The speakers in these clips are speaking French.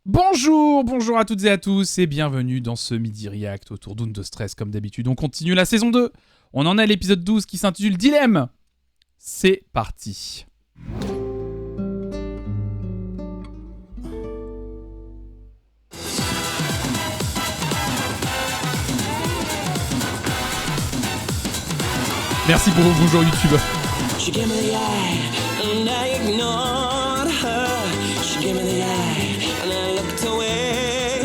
Bonjour à toutes et à tous et bienvenue dans ce Midi React autour d'Undo Stress comme d'habitude. On continue la saison 2. On en est à l'épisode 12 qui s'intitule Dilemme. C'est parti. Merci pour vos bonjours YouTube. She gave me the eye, and I ignored her. She gave me the eye, and I looked away.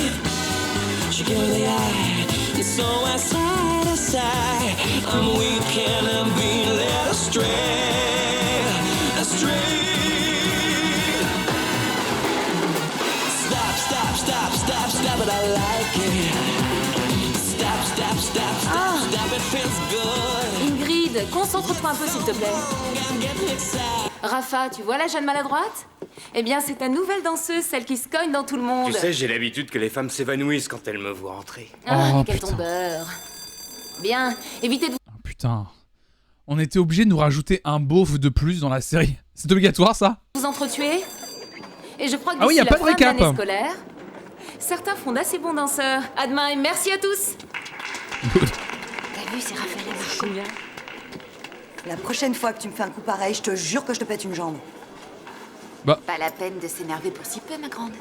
She gave me the eye, and so I sighed, I'm weak and I'm being led astray, astray. Stop, stop, stop, stop, stop it, I like it. Stop, stop, stop, stop, stop, it feels good. Ingrid, concentre-toi un peu s'il te plaît. Rafa, tu vois la jeune maladroite ? Eh bien, c'est ta nouvelle danseuse, celle qui se cogne dans tout le monde. Tu sais, j'ai l'habitude que les femmes s'évanouissent quand elles me voient entrer. Ah, quel putain. tombeur. Bien, évitez de... Oh, putain. On était obligé de nous rajouter un beauf de plus dans la série. C'est obligatoire ça ? vous entretuer. Et je crois que Ah oui, d'ici y a la pas de fin récap. l'année scolaire, certains font d'assez bons danseurs. À demain et merci à tous. T'as vu, c'est Raphaël et Marco. Combien ? La prochaine fois que tu me fais un coup pareil, je te jure que je te pète une jambe. Pas la peine de s'énerver pour si peu, ma grande.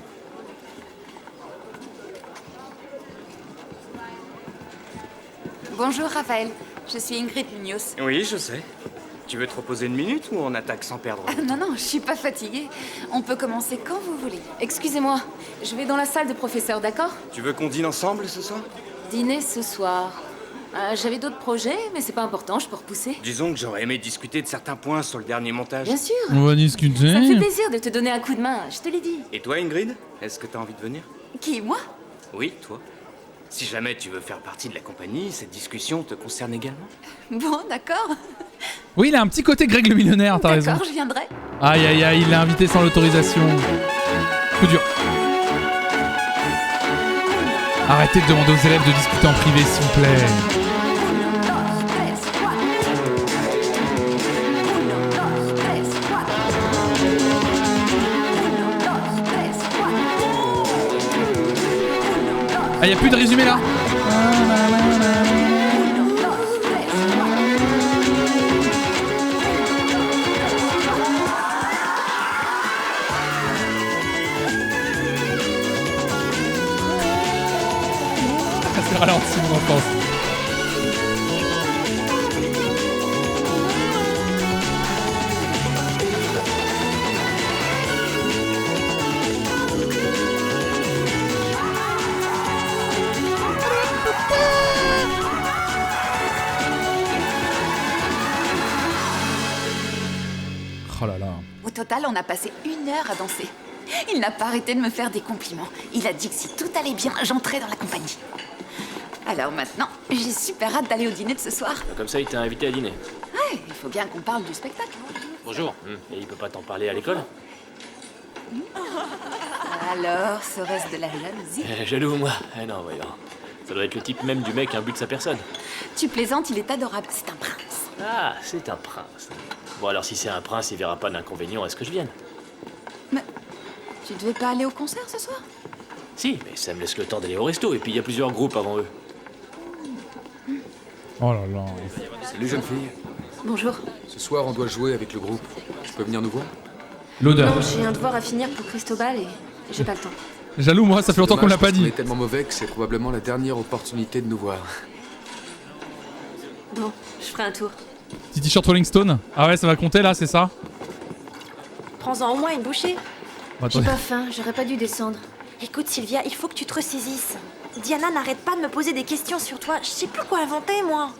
Bonjour, Raphaël. Je suis Ingrid Munoz. Oui, je sais. Tu veux te reposer une minute ou on attaque sans perdre de temps? Non, je suis pas fatiguée. On peut commencer quand vous voulez. Excusez-moi, je vais dans la salle de professeur, d'accord ? Tu veux qu'on dîne ensemble ce soir? Dîner ce soir. J'avais d'autres projets, mais c'est pas important, je peux repousser. Disons que j'aurais aimé discuter de certains points sur le dernier montage. Bien sûr. On va discuter. Ça me fait plaisir de te donner un coup de main, je te l'ai dit. Et toi, Ingrid? Est-ce que t'as envie de venir? Qui, moi ? Oui, toi. Si jamais tu veux faire partie de la compagnie, cette discussion te concerne également. Bon, d'accord. Oui, il a un petit côté Greg le millionnaire, t'as raison. D'accord, je viendrai. Aïe aïe aïe, il l'a invité sans l'autorisation. Coup dur. Arrêtez de demander aux élèves de discuter en privé, s'il vous plaît. Ah, y a plus de résumé là. C'est ralenti mon enfance. Oh là là. Au total, on a passé 1 heure à danser. Il n'a pas arrêté de me faire des compliments. Il a dit que si tout allait bien, j'entrais dans la compagnie. Alors maintenant, j'ai super hâte d'aller au dîner de ce soir. Comme ça, il t'a invité à dîner. Ouais, il faut bien qu'on parle du spectacle. Bonjour. Et il peut pas t'en parler à l'école? Alors, serait-ce de la jalousie ? Jaloux, moi. Eh non, voyons. Ça doit être le type même du mec imbu de sa personne. Tu plaisantes, il est adorable. C'est un prince. Ah, c'est un prince. Bon, alors si c'est un prince, il verra pas d'inconvénient à ce que je vienne. Mais tu devais pas aller au concert ce soir ? Si, mais ça me laisse le temps d'aller au resto, et puis il y a plusieurs groupes avant eux. Oh là là. Salut jeune fille. Bonjour. Ce soir on doit jouer avec le groupe. Tu peux venir nous voir? L'odeur. Non, j'ai un devoir à finir pour Cristobal et j'ai pas le temps. Jaloux, moi, ça fait longtemps qu'on l'a pas On dit. est tellement mauvais que c'est probablement la dernière opportunité de nous voir. Bon, je ferai un tour. Petit t-shirt Rolling Stone. Ah ouais, ça va compter là, c'est ça? Prends-en au moins une bouchée. Bon, J'ai attendez. pas faim, j'aurais pas dû descendre. Écoute Sylvia, il faut que tu te ressaisisses. Diana n'arrête pas de me poser des questions sur toi. Je sais plus quoi inventer, moi.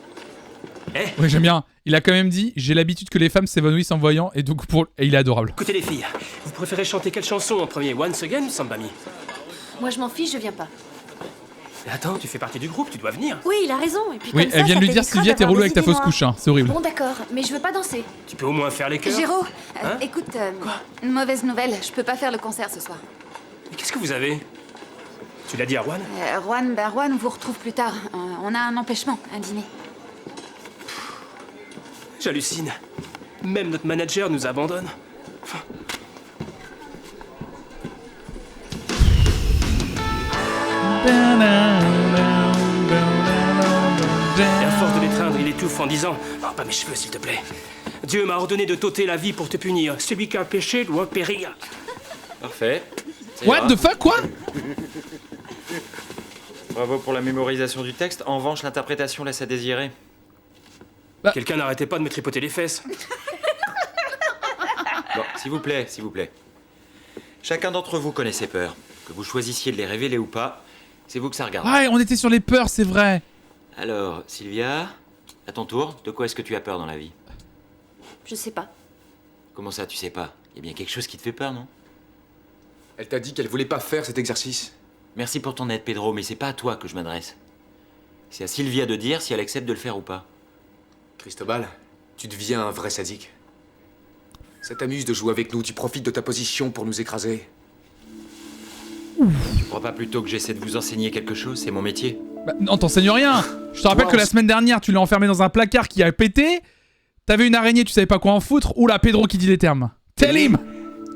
Oui, j'aime bien. Il a quand même dit j'ai l'habitude que les femmes s'évanouissent en voyant et donc et il est adorable. Écoutez les filles, vous préférez chanter quelle chanson en premier, Once Again ou Samba Me? Moi, je m'en fiche, je viens pas. Mais attends, tu fais partie du groupe, tu dois venir. Oui, il a raison. Et puis Oui, comme ça, elle vient de ça lui dire t'évitera Sylvia, t'es d'avoir relou des avec ta idées fausse couche, hein. C'est horrible. Bon, d'accord, mais je veux pas danser. Tu peux au moins faire les chœurs. Géraud, Hein écoute, mauvaise nouvelle, je peux pas faire le concert ce soir. Mais qu'est-ce que vous avez? Tu l'as dit à Juan? Juan vous retrouve plus tard. On a un empêchement, un dîner. J'hallucine. Même notre manager nous abandonne. Et à force de l'étreindre, il étouffe en disant « Oh, pas mes cheveux, s'il te plaît. Dieu m'a ordonné de t'ôter la vie pour te punir. Celui qui a péché doit périr. » Parfait. What the fuck, quoi? Bravo pour la mémorisation du texte. En revanche, l'interprétation laisse à désirer. Quelqu'un n'arrêtait pas de me tripoter les fesses. Bon, s'il vous plaît, s'il vous plaît. Chacun d'entre vous connaît ses peurs. Que vous choisissiez de les révéler ou pas, c'est vous que ça regarde. Ouais, on était sur les peurs, c'est vrai. Alors, Sylvia, à ton tour, de quoi est-ce que tu as peur dans la vie? Je sais pas. Comment ça, tu sais pas? Y a bien quelque chose qui te fait peur, non? Elle t'a dit qu'elle voulait pas faire cet exercice. Merci pour ton aide, Pedro, mais c'est pas à toi que je m'adresse. C'est à Sylvia de dire si elle accepte de le faire ou pas. Cristobal, tu deviens un vrai sadique. Ça t'amuse de jouer avec nous, tu profites de ta position pour nous écraser. Tu crois pas plutôt que j'essaie de vous enseigner quelque chose? C'est mon métier. Bah, non, t'enseignes rien. Je te rappelle Toi, que la semaine dernière, tu l'as enfermé dans un placard qui a pété. T'avais une araignée, tu savais pas quoi en foutre. Oula, Pedro qui dit les termes. Tell him.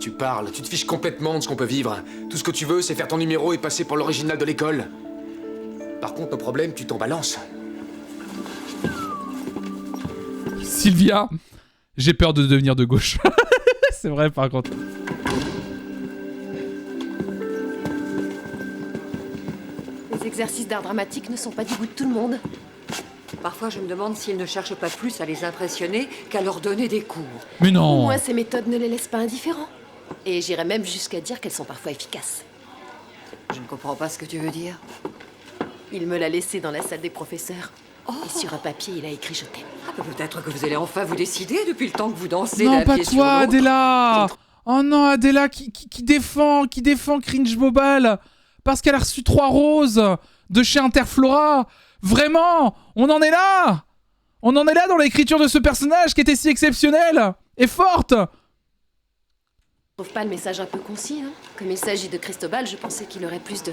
Tu parles, tu te fiches complètement de ce qu'on peut vivre. Tout ce que tu veux, c'est faire ton numéro et passer pour l'original de l'école. Par contre, nos problèmes, tu t'en balances. Sylvia, j'ai peur de devenir de gauche. C'est vrai, par contre. Les exercices d'art dramatique ne sont pas du goût de tout le monde. Parfois, je me demande s'ils ne cherchent pas plus à les impressionner qu'à leur donner des cours. Mais non. Moi, ces méthodes ne les laissent pas indifférents. Et j'irais même jusqu'à dire qu'elles sont parfois efficaces. Je ne comprends pas ce que tu veux dire. Il me l'a laissé dans la salle des professeurs. Et sur un papier, il a écrit « Je t'aime ». Ah, peut-être que vous allez enfin vous décider depuis le temps que vous dansez Non, d'un pas pied sur toi, l'autre. Adela. Oh non, Adela qui défend Cringe Bobal parce qu'elle a reçu 3 roses de chez Interflora. Vraiment, on en est là. On en est là dans l'écriture de ce personnage qui était si exceptionnelle et forte. Je trouve pas le message un peu concis, hein? Comme il s'agit de Cristobal, je pensais qu'il aurait plus de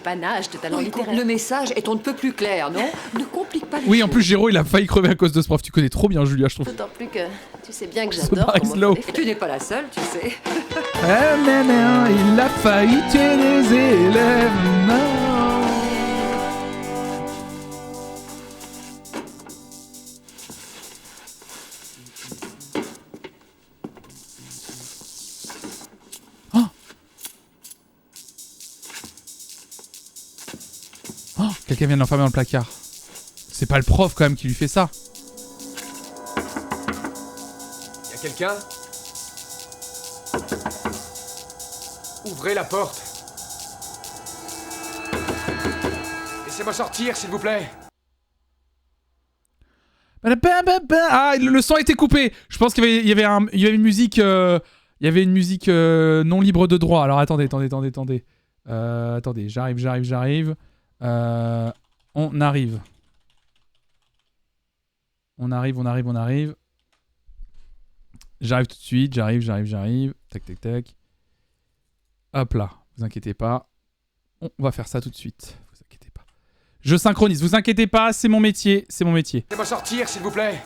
panache, de talent Oh, écoute, littéraire. le message est on ne peut plus clair, non? Ne complique pas les Oui, choses. en plus, Géraud, il a failli crever à cause de ce prof. Tu connais trop bien Julia, je trouve. D'autant plus que tu sais bien que So j'adore bar is comment low. faire des Tu n'es pas la seule, tu sais. Il a failli tuer des élèves. Non. Oh, quelqu'un vient de l'enfermer dans le placard. C'est pas le prof quand même qui lui fait ça. Y'a quelqu'un? Ouvrez la porte. Laissez-moi sortir, s'il vous plaît. Ah, le son a été coupé. Je pense qu'il y avait une musique, non libre de droit. Alors attendez. Attendez, j'arrive. On arrive. J'arrive tout de suite, j'arrive. Tac. Hop là, vous inquiétez pas. On va faire ça tout de suite. Vous inquiétez pas. Je synchronise, vous inquiétez pas, c'est mon métier. Laissez-moi sortir, s'il vous plaît.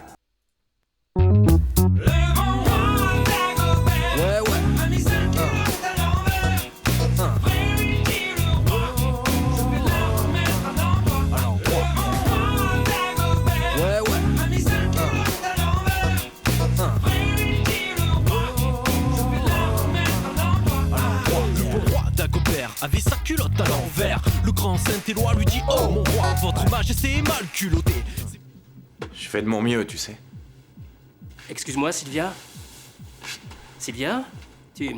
Avait sa culotte à l'envers. Le grand Saint-Éloi lui dit: oh mon roi, votre majesté est mal culottée. Je fais de mon mieux, tu sais. Excuse-moi, Sylvia. Sylvia, tu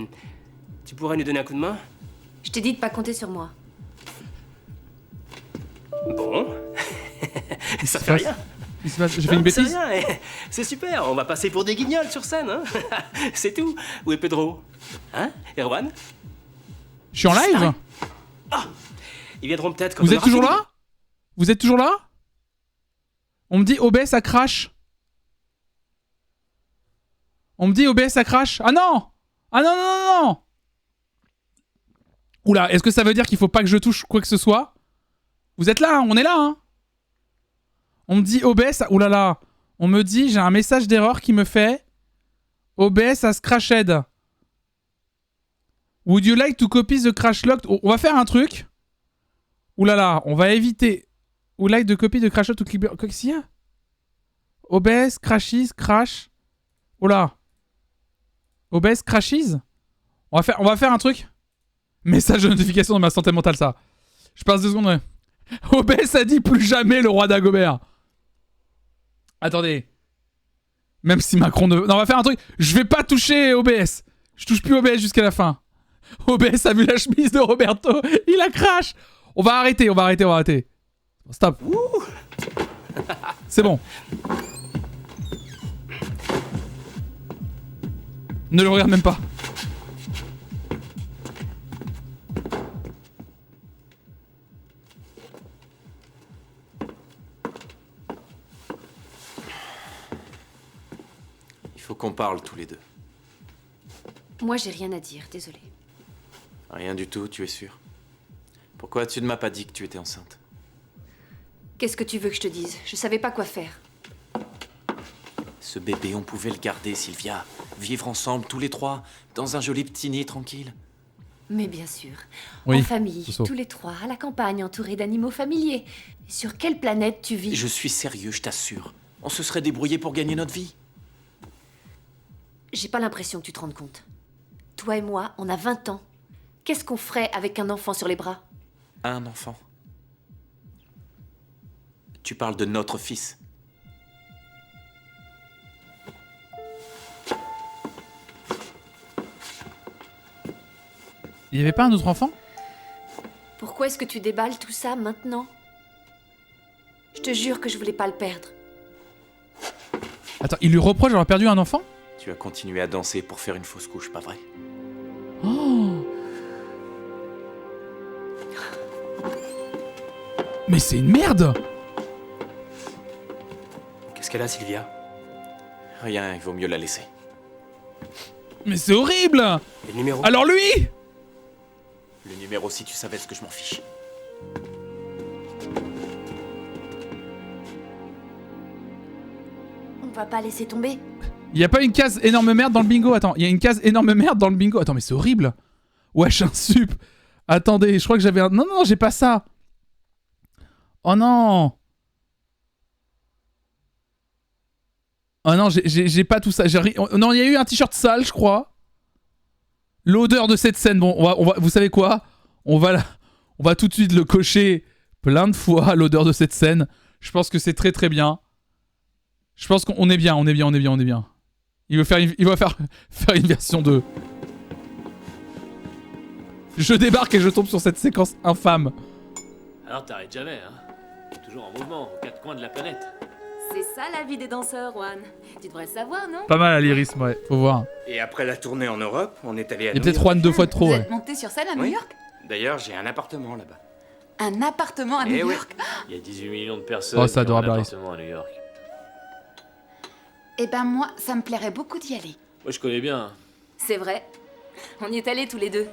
pourrais nous donner un coup de main? Je t'ai dit de pas compter sur moi. Bon. Ça fait rien. J'ai fait une bêtise. C'est rien, c'est super, on va passer pour des guignols sur scène, hein. C'est tout. Où est Pedro? Hein, Erwan? Je suis en live. Ah, ils viendront peut-être quand Vous on êtes aura toujours fini. là? Vous êtes toujours là? On me dit OBS ça crash. On me dit OBS ça crash. Ah non! Ah non. Oula, est-ce que ça veut dire qu'il faut pas que je touche quoi que ce soit? Vous êtes là, hein, on est là, hein? On me dit OBS... Oulala. On me dit, j'ai un message d'erreur qui me fait... OBS has crashed. Would you like to copy the crash log? On va faire un truc. Oulala, on va éviter. Ou like de copie de Crashot ou Clipper. Qu'est-ce qu'il y a? OBS, Crashies, Crash. Oula. OBS, Crashies. On va faire un truc. Message de notification dans ma santé mentale, ça. Je passe 2 secondes, ouais. OBS a dit plus jamais le roi Dagobert. Attendez. Même si Macron ne... Non, on va faire un truc. Je vais pas toucher OBS. Je touche plus OBS jusqu'à la fin. OBS a vu la chemise de Roberto. Il a crash. On va arrêter. Stop. C'est bon. Ne le regarde même pas. Il faut qu'on parle tous les deux. Moi, j'ai rien à dire, désolée. Rien du tout, tu es sûr? Pourquoi tu ne m'as pas dit que tu étais enceinte? Qu'est-ce que tu veux que je te dise? Je savais pas quoi faire. Ce bébé, on pouvait le garder, Sylvia. Vivre ensemble, tous les 3, dans un joli petit nid tranquille. Mais bien sûr. Oui, en famille, c'est ça. tous les 3, à la campagne, entourés d'animaux familiers. Sur quelle planète tu vis? Je suis sérieux, je t'assure. On se serait débrouillé pour gagner notre vie. J'ai pas l'impression que tu te rendes compte. Toi et moi, on a 20 ans. Qu'est-ce qu'on ferait avec un enfant sur les bras? Un enfant. Tu parles de notre fils. Il y avait pas un autre enfant? Pourquoi est-ce que tu déballes tout ça maintenant? Je te jure que je voulais pas le perdre. Attends, il lui reproche d'avoir perdu un enfant? Tu as continué à danser pour faire une fausse couche, pas vrai? Oh. Mais c'est une merde! Qu'est-ce qu'elle a, Sylvia? Rien, il vaut mieux la laisser. Mais c'est horrible! Et le numéro? Alors lui? Le numéro, si tu savais ce que je m'en fiche. On va pas laisser tomber. Il y a pas une case énorme merde dans le bingo? Attends, il y a une case énorme merde dans le bingo. Attends, mais c'est horrible. Wesh, un sup. Attendez, je crois que j'avais un... Non, non, j'ai pas ça. Oh non. Oh non, j'ai pas tout ça. Non, il y a eu un t-shirt sale, je crois. L'odeur de cette scène. Bon, on va, vous savez quoi? On va tout de suite le cocher plein de fois, l'odeur de cette scène. Je pense que c'est très très bien. Je pense qu'on est bien, on est bien. Il va faire une version 2. Je débarque et je tombe sur cette séquence infâme. Alors t'arrêtes jamais, hein? Toujours en mouvement, aux 4 coins de la planète. C'est ça la vie des danseurs, Juan. Tu devrais le savoir, non? Pas mal à lyrisme, ouais, faut voir. Et après la tournée en Europe, on est allé à Il y a peut-être Juan 2 fois de trop, Vous ouais. êtes monté sur scène à New Oui. York? D'ailleurs, j'ai un appartement là-bas. Un appartement à New Eh oui. York? Il y a 18 millions de personnes Oh, c'est qui ont un adorable, Alice. appartement à New York. Eh ben moi, ça me plairait beaucoup d'y aller. Moi je connais bien. C'est vrai. On y est allés tous les deux.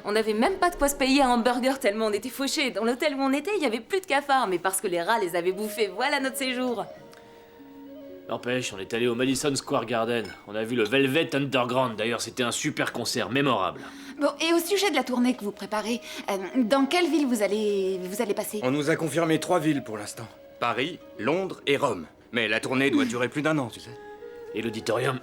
On n'avait même pas de quoi se payer un hamburger tellement on était fauchés. Dans l'hôtel où on était, il y avait plus de cafards, mais parce que les rats les avaient bouffés. Voilà notre séjour. N'empêche, on est allé au Madison Square Garden. On a vu le Velvet Underground. D'ailleurs, c'était un super concert, mémorable. Bon, et au sujet de la tournée que vous préparez, dans quelle ville vous allez passer? On nous a confirmé 3 villes pour l'instant. Paris, Londres et Rome. Mais la tournée doit durer plus d'1 an, tu sais. Et l'auditorium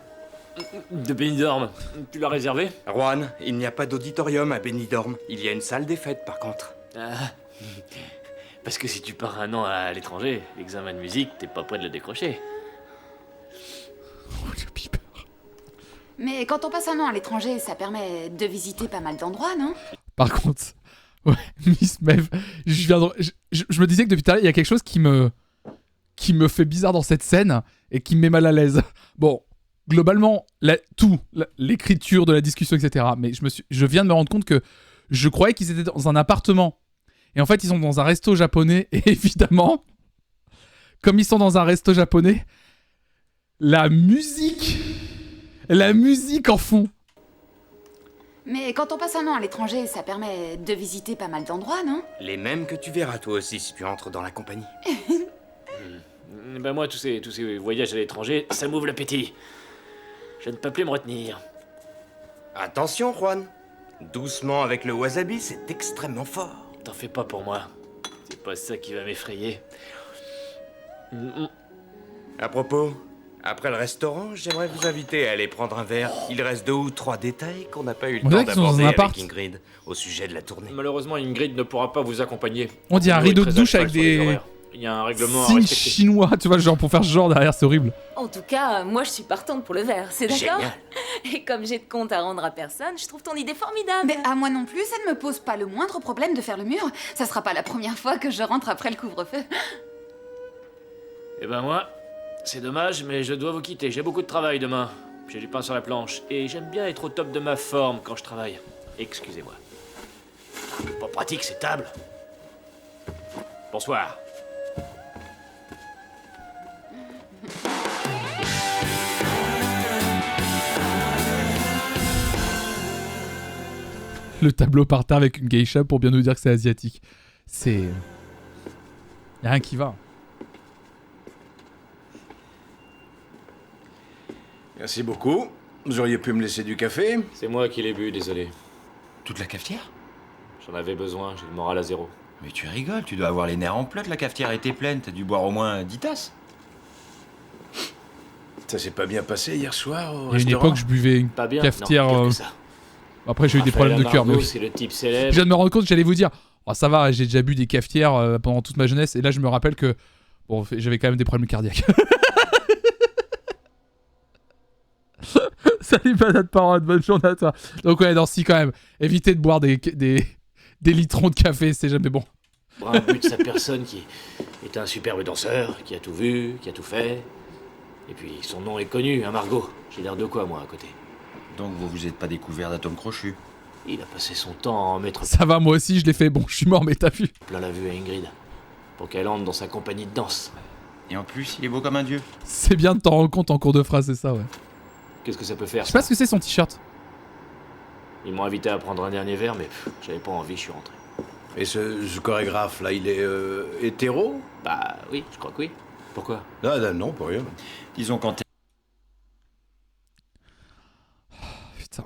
de Benidorm, tu l'as réservé? Juan, il n'y a pas d'auditorium à Benidorm. Il y a une salle des fêtes, par contre. Ah. Parce que si tu pars 1 an à l'étranger, l'examen de musique, t'es pas prêt de le décrocher. Mais quand on passe 1 an à l'étranger, ça permet de visiter pas mal d'endroits, non? Par contre, ouais, Miss Mev, je me disais que depuis tout à l'heure, il y a quelque chose qui me fait bizarre dans cette scène et qui me met mal à l'aise. Bon, globalement, l'écriture de la discussion, etc. Mais je viens de me rendre compte que je croyais qu'ils étaient dans un appartement. Et en fait, ils sont dans un resto japonais. Et évidemment, comme ils sont dans un resto japonais, la musique en fond. Mais quand on passe 1 an à l'étranger, ça permet de visiter pas mal d'endroits, non? Les mêmes que tu verras toi aussi si tu entres dans la compagnie. Ben moi, tous ces voyages à l'étranger, ça m'ouvre l'appétit. Je ne peux plus me retenir. Attention, Juan. Doucement avec le wasabi, c'est extrêmement fort. T'en fais pas pour moi. pas ça qui va m'effrayer. À propos, après le restaurant, j'aimerais vous inviter à aller prendre un verre. Il reste 2 ou 3 détails qu'on n'a pas eu le On temps dirait qu'ils sont dans d'aborder un appart. avec Ingrid au sujet de la tournée. Malheureusement, Ingrid ne pourra pas vous accompagner. On dit un Bruno est rideau de très douche à avec cheval sur les des horaires. Il y a un règlement à signes respecter. chinois, tu vois, genre pour faire ce genre derrière, c'est horrible. En tout cas, moi je suis partante pour le verre, c'est d'accord? Génial. Et comme j'ai de compte à rendre à personne, je trouve ton idée formidable. Mais à moi non plus, ça ne me pose pas le moindre problème de faire le mur. Ça sera pas la première fois que je rentre après le couvre-feu. Eh ben moi, c'est dommage, mais je dois vous quitter. J'ai beaucoup de travail demain. J'ai du pain sur la planche. Et j'aime bien être au top de ma forme quand je travaille. Excusez-moi. Pas pratique, ces tables. Bonsoir. Le tableau par terre avec une geisha pour bien nous dire que c'est asiatique. C'est... Y'a rien qui va. Merci beaucoup. Vous auriez pu me laisser du café? C'est moi qui l'ai bu, désolé. Toute la cafetière? J'en avais besoin, j'ai le moral à zéro. Mais tu rigoles, tu dois avoir les nerfs en plâtre, la cafetière était pleine, t'as dû boire au moins 10 tasses. Ça s'est pas bien passé hier soir au Il y a une restaurant? époque, je buvais une Pas bien, cafetière... non, pire que ça. Après, j'ai eu des problèmes de cœur, mais oui. C'est le type Je célèbre. viens de me rendre compte, j'allais vous dire, oh, ça va, j'ai déjà bu des cafetières pendant toute ma jeunesse, et là je me rappelle que bon, j'avais quand même des problèmes cardiaques. Salut Banane Parade, bonne journée à toi. Donc ouais, non, si quand même, évitez de boire des litrons de café, c'est jamais bon. Un but de sa personne qui est un superbe danseur, qui a tout vu, qui a tout fait. Et puis son nom est connu, hein, Margot. J'ai l'air de quoi, moi, à côté? Donc vous vous êtes pas découvert d'atome crochu? Il a passé son temps à en mettre Ça va, moi aussi, je l'ai fait, bon, je suis mort, mais t'as vu. plein la vue à Ingrid. Pour qu'elle entre dans sa compagnie de danse. Et en plus, il est beau comme un dieu. C'est bien de t'en rendre compte en cours de phrase, c'est ça, ouais. Qu'est-ce que ça peut faire? Je sais pas ce que c'est son t-shirt. Ils m'ont invité à prendre un dernier verre, mais j'avais pas envie, je suis rentré. Et ce chorégraphe là, il est hétéro? Bah oui, je crois que oui. Pourquoi? Non, pour rien. Disons quand t'es... Putain.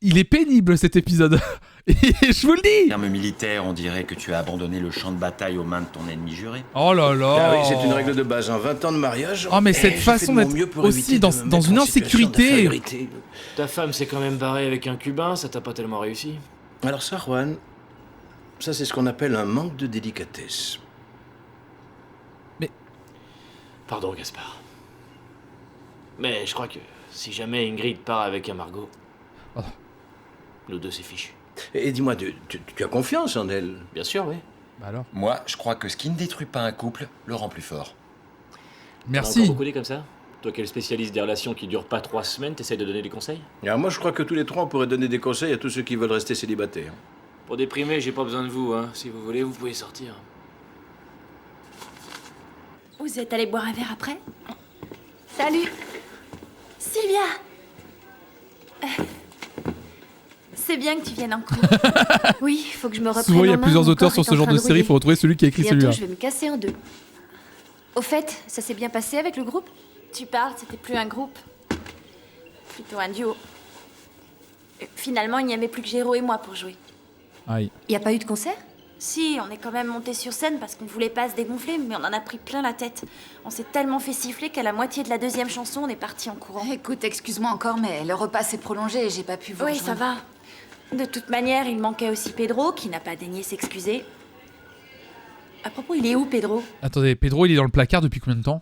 Il est pénible cet épisode. Et je vous le dis. terme militaire, on dirait que tu as abandonné le champ de bataille aux mains de ton ennemi juré. Oh là là. Ah oui, c'est une règle de base, hein. 20 ans de mariage. Oh mais cette façon d'être aussi dans une insécurité. Ta femme s'est quand même barrée avec un Cubain, ça t'a pas tellement réussi? Alors ça, Juan, ça c'est ce qu'on appelle un manque de délicatesse. Pardon, Gaspard. Mais je crois que si jamais Ingrid part avec un Margot, nous deux c'est fichu. Et dis-moi, tu as confiance en elle? Bien sûr, oui. Bah alors. Moi, je crois que ce qui ne détruit pas un couple le rend plus fort. Merci. T'en as encore beaucoup des comme ça? Toi qui es le spécialiste des relations qui durent pas 3 semaines, t'essayes de donner des conseils? Alors moi je crois que tous les trois on pourrait donner des conseils à tous ceux qui veulent rester célibataires. Pour déprimer, j'ai pas besoin de vous, hein. Si vous voulez, vous pouvez sortir. Vous êtes allé boire un verre après? Salut! Sylvia! C'est bien que tu viennes en cours. Oui, faut que je me reprenne Souvent, il y a en main, plusieurs mon auteurs corps sur est ce en genre train de de série, il rouiller. faut retrouver celui qui a écrit Bientôt, celui-là. je vais me casser en deux. Au fait, ça s'est bien passé avec le groupe? Tu parles, c'était plus un groupe. Plutôt un duo. Finalement, il n'y avait plus que Géraud et moi pour jouer. Aïe. Il n'y a pas eu de concert? Si, on est quand même monté sur scène parce qu'on voulait pas se dégonfler, mais on en a pris plein la tête. On s'est tellement fait siffler qu'à la moitié de la deuxième chanson, on est parti en courant. Écoute, excuse-moi encore, mais le repas s'est prolongé et j'ai pas pu vous Oui, rejoindre. ça va. De toute manière, il manquait aussi Pedro, qui n'a pas daigné s'excuser. À propos, il est où, Pedro? Attendez, Pedro, il est dans le placard depuis combien de temps?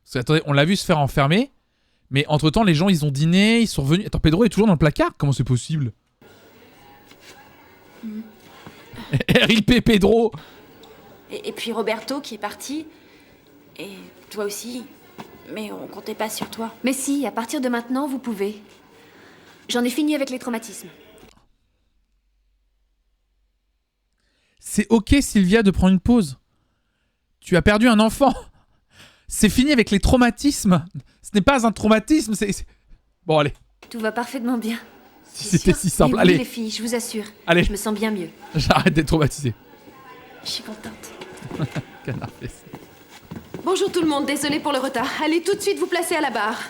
Parce que, attendez, on l'a vu se faire enfermer, mais entre-temps, les gens, ils ont dîné, ils sont revenus... Attends, Pedro est toujours dans le placard? Comment c'est possible? RIP Pedro. Et puis Roberto, qui est parti. Et toi aussi. Mais on comptait pas sur toi. Mais si, à partir de maintenant, vous pouvez. J'en ai fini avec les traumatismes. C'est ok, Sylvia, de prendre une pause. Tu as perdu un enfant. C'est fini avec les traumatismes. Ce n'est pas un traumatisme, c'est... Bon, allez. Tout va parfaitement bien. Si c'était si simple, Et oui, allez. les filles, je vous assure. Allez. Je me sens bien mieux. J'arrête d'être traumatisé. Je suis contente. Canard fessé. Bonjour tout le monde, désolé pour le retard. Allez tout de suite vous placer à la barre.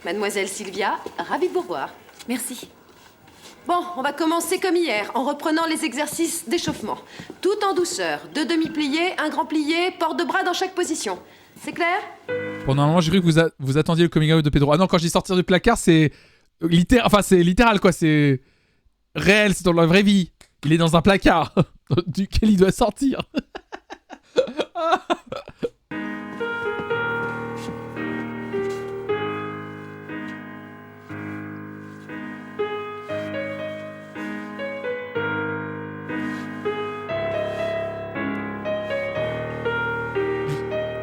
Mademoiselle Sylvia, ravie de vous revoir. Merci. Bon, on va commencer comme hier, en reprenant les exercices d'échauffement. Tout en douceur. 2 demi-pliés, un grand plié, porte de bras dans chaque position. C'est clair? Pendant un moment, j'ai cru que vous attendiez le coming out de Pedro. Ah non, quand je dis sortir du placard, c'est c'est littéral, quoi. C'est réel, c'est dans la vraie vie. Il est dans un placard duquel il doit sortir.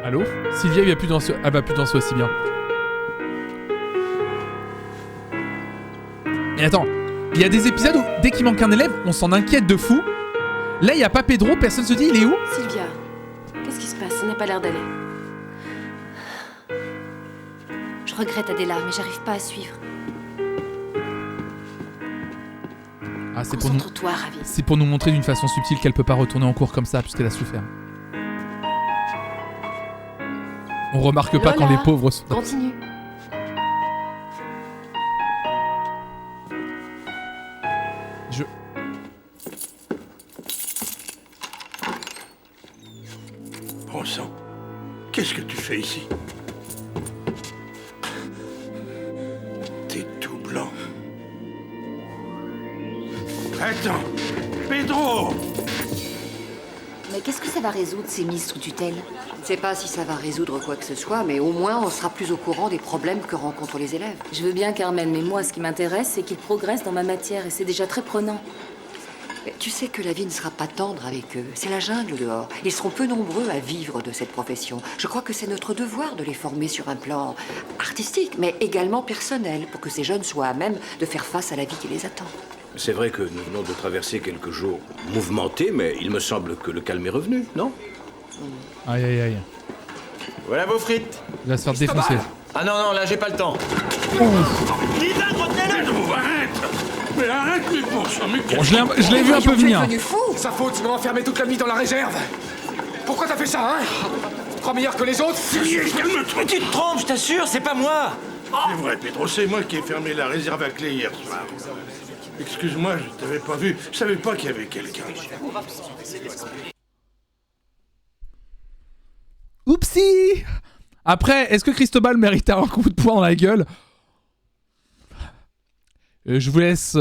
Allô? Sylvia, elle va plus danser aussi bien. Et attends, il y a des épisodes où dès qu'il manque un élève, on s'en inquiète de fou. Là, il n'y a pas Pedro, personne se dit il est où? Sylvia, qu'est-ce qui se passe? Ça n'a pas l'air d'aller. Je regrette Adela, mais j'arrive pas à suivre. Ah, c'est Concentre-toi, Ravi. C'est pour nous montrer d'une façon subtile qu'elle peut pas retourner en cours comme ça puisqu'elle a souffert. On remarque pas Lola, quand les pauvres sont... Continue. Bon sang, qu'est-ce que tu fais ici? T'es tout blanc. Attends, Pedro! Mais qu'est-ce que ça va résoudre, ces mises sous tutelle? Je ne sais pas si ça va résoudre quoi que ce soit, mais au moins on sera plus au courant des problèmes que rencontrent les élèves. Je veux bien, Carmen, mais moi, ce qui m'intéresse, c'est qu'ils progressent dans ma matière, et c'est déjà très prenant. Mais tu sais que la vie ne sera pas tendre avec eux. C'est la jungle dehors. Ils seront peu nombreux à vivre de cette profession. Je crois que c'est notre devoir de les former sur un plan artistique, mais également personnel, pour que ces jeunes soient à même de faire face à la vie qui les attend. C'est vrai que nous venons de traverser quelques jours mouvementés, mais il me semble que le calme est revenu, non? Aïe aïe aïe. Voilà vos frites. Il va se faire défoncer. Ah non, là, j'ai pas le temps. Lisa, retenez-le! Pedro, arrête! Mais arrête, mais bon sang, mais Bon, je l'ai vu un peu venir. C'est sa faute, ils m'ont enfermé toute la nuit dans la réserve. Pourquoi t'as fait ça, hein? Tu te crois meilleur que les autres? Mais tu te trompes, je t'assure, c'est pas moi. C'est vrai, Pedro, c'est moi qui ai fermé la réserve à clé hier soir. Excuse-moi, je t'avais pas vu. Je savais pas qu'il y avait quelqu'un. Oupsie! Après, est-ce que Cristobal méritait un coup de poing dans la gueule? Je vous laisse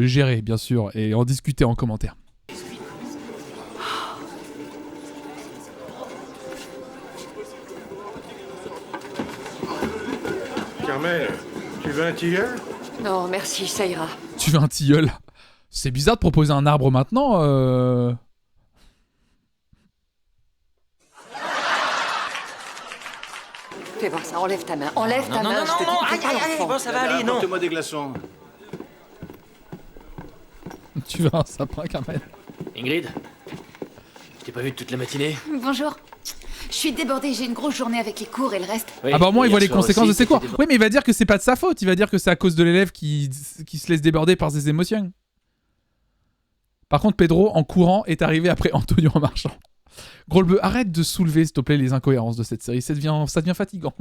gérer, bien sûr, et en discuter en commentaire. Carmel, tu veux un tilleul? Non, merci, ça ira. Tu veux un tilleul? C'est bizarre de proposer un arbre maintenant. Fais voir ça, enlève ta main. Enlève ta main, je te dis, fais pas l'enfant. Bon, ça va aller, non. Apporte-moi des glaçons. Tu veux un sapin, Carmel? Ingrid, je t'ai pas vu toute la matinée. Bonjour. Je suis débordée, j'ai une grosse journée avec les cours et le reste. Oui, Ah bah au moins il voit les hier soir conséquences de aussi, ses cours. t'étais Oui mais il va dire que c'est pas de sa faute, il va dire que c'est à cause de l'élève qui se laisse déborder par ses émotions. Par contre Pedro en courant est arrivé après Antonio en marchant. Gros le bœuf, arrête de soulever s'il te plaît les incohérences de cette série, ça devient fatigant.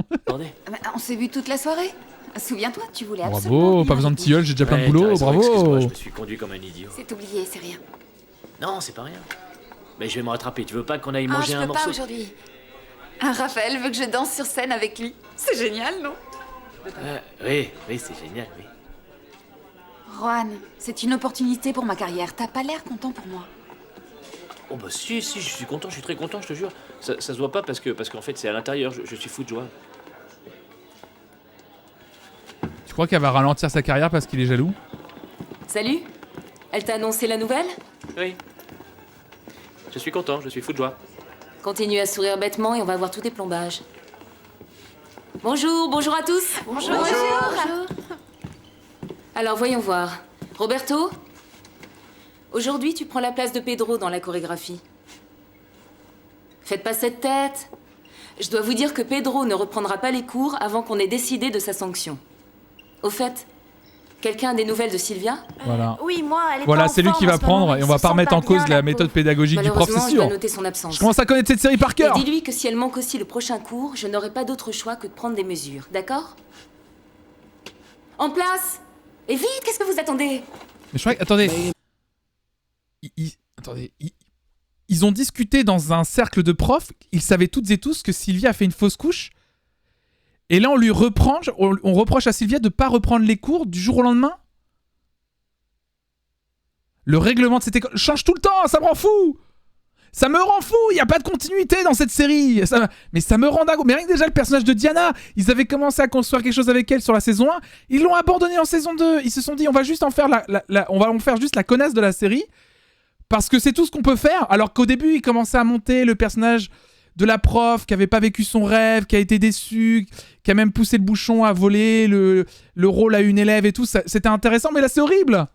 On s'est vu toute la soirée. Souviens-toi, tu voulais absolument. Bravo, pas besoin de tilleul, j'ai déjà plein de boulot, bravo. Excuse-moi, je me suis conduit comme un idiot. C'est oublié, c'est rien. Non, c'est pas rien. Mais je vais me rattraper, tu veux pas qu'on aille Ah, manger je un peux morceau? pas aujourd'hui. Raphaël veut que je danse sur scène avec lui. C'est génial, non? Oui, c'est génial, oui. Juan, c'est une opportunité pour ma carrière. T'as pas l'air content pour moi. Oh bah si, je suis content, je suis très content, je te jure. Ça se voit pas parce qu'en fait c'est à l'intérieur, je suis fou de joie. Tu crois qu'elle va ralentir sa carrière parce qu'il est jaloux? Salut. Elle t'a annoncé la nouvelle? Oui. Je suis content, je suis fou de joie. Continue à sourire bêtement et on va voir tous tes plombages. Bonjour à tous. Bonjour. Alors voyons voir. Roberto, aujourd'hui tu prends la place de Pedro dans la chorégraphie. Faites pas cette tête. Je dois vous dire que Pedro ne reprendra pas les cours avant qu'on ait décidé de sa sanction. Au fait, quelqu'un a des nouvelles de Sylvia? Voilà. Oui, moi, elle est Voilà, pas c'est en lui qui forme va en ce moment, prendre et on elle va se pas sent remettre en cause bien, la la méthode pauvre. pédagogique du prof, c'est Malheureusement, je sûr. dois noter son absence. Je commence à connaître cette série par cœur. Et dis-lui que si elle manque aussi le prochain cours, je n'aurai pas d'autre choix que de prendre des mesures, d'accord? En place! Et vite, qu'est-ce que vous attendez? Mais je crois que... Attendez. Ils ont discuté dans un cercle de profs. Ils savaient toutes et tous que Sylvia a fait une fausse couche. Et là, on reproche à Sylvia de ne pas reprendre les cours du jour au lendemain. Le règlement de cette école change tout le temps, ça me rend fou. Ça me rend fou, il n'y a pas de continuité dans cette série. Mais ça me rend dingue. Mais rien que déjà le personnage de Diana, ils avaient commencé à construire quelque chose avec elle sur la saison 1. Ils l'ont abandonné en saison 2. Ils se sont dit, on va juste en faire on va en faire juste la connasse de la série. Parce que c'est tout ce qu'on peut faire. Alors qu'au début, ils commençaient à monter le personnage de la prof qui avait pas vécu son rêve, qui a été déçue, qui a même poussé le bouchon à voler le rôle à une élève et tout. C'était intéressant, mais là, c'est horrible.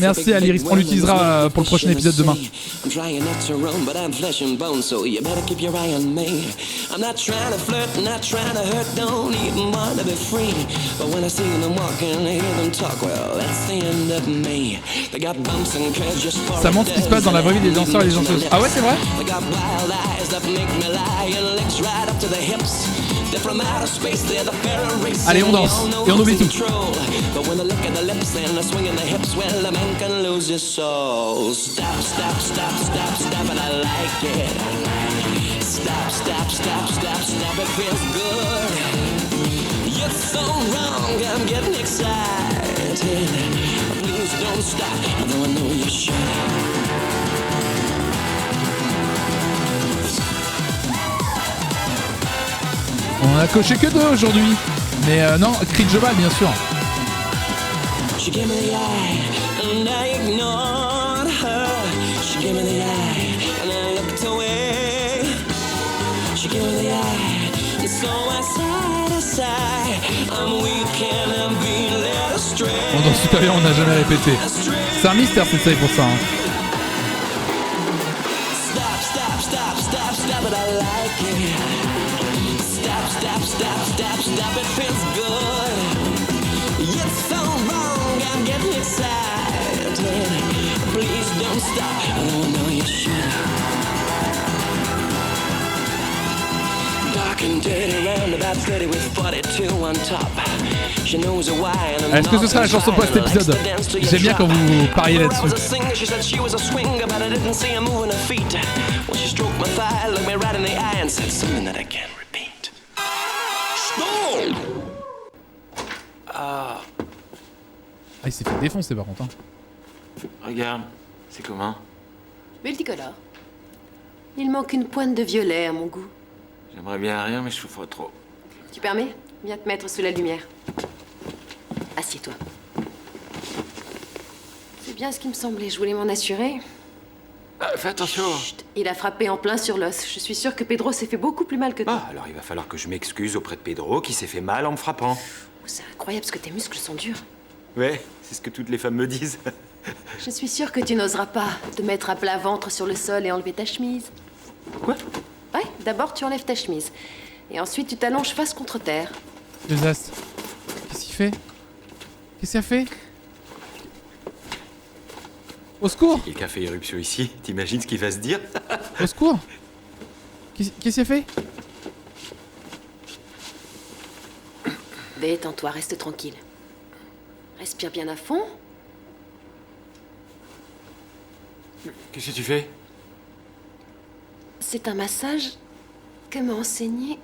Merci Aliris, on l'utilisera pour le prochain épisode demain. I'm trying not to run, but I'm flesh and bone, so you better keep your eye on me. I'm not trying to flirt, not trying to hurt, don't even want to be free. But when I see them walking and hear them talk, well, that's the end of me. They got bumps and curves just for Ça montre ce qui se passe dans la vraie vie des danseurs et des danseuses. Ah ouais, c'est vrai? They got wild eyes that make me lie and legs right up to the hips. They're from outer space, they're the pharaoh race. Allez, on danse et on oublie tout. But when they look at the lips and the swing in the hips, well, a man can lose his soul. Stop, stop, stop, stop, stop, and I like it. Stop, stop, stop, stop, stop, it feels good. You're so wrong, I'm getting excited. Please don't stop, although I know you should. On a coché que 2 aujourd'hui. Mais non, Creed Jobal, bien sûr. She gave me the eye, and I ignored her. She gave me the eye, and I looked away. She gave me the eye, and so I sighed a sigh. I'm weak and I'm being led astray. On danse super bien, on n'a jamais répété. C'est un mystère cette série pour ça. Hein. Stop, stop, stop, stop, stop, but I like it. Stop, stop, stop, stop, stop, it feels good. It's so wrong, I'm getting excited. Please don't stop, I know you should. Dark and dirty, round about 30 with 42 on top. She knows why. Est-ce que ce sera la chanson pour cet épisode? J'aime bien quand vous pariez là-dessus. She said she was a swinger, but I didn't see her moving her feet. Well, she stroked my thigh, looked me right in the eye, and said something that I can't repeat. Stop! Ah, Ah, il s'est fait défoncer par contre. Hein. regarde, c'est comment? Multicolore. Il manque une pointe de violet à mon goût. J'aimerais bien rire, mais je souffre trop. Tu permets? Viens te mettre sous la lumière. Assieds-toi. C'est bien ce qui me semblait, je voulais m'en assurer. Fais attention. Chut, il a frappé en plein sur l'os. Je suis sûre que Pedro s'est fait beaucoup plus mal que toi. Ah, alors il va falloir que je m'excuse auprès de Pedro qui s'est fait mal en me frappant. Oh, c'est incroyable ce que tes muscles sont durs. Ouais, c'est ce que toutes les femmes me disent. Je suis sûre que tu n'oseras pas te mettre à plat ventre sur le sol et enlever ta chemise. Quoi? Ouais, d'abord tu enlèves ta chemise. Et ensuite tu t'allonges face contre terre. Les As. Qu'est-ce qu'il fait? Qu'est-ce qu'il a fait? Au secours! Si quelqu'un fait éruption ici, t'imagines ce qu'il va se dire? Au secours! Qu'est-ce qu'il a fait? Détends-toi, reste tranquille. Respire bien à fond. Qu'est-ce que tu fais? C'est un massage que m'a enseigné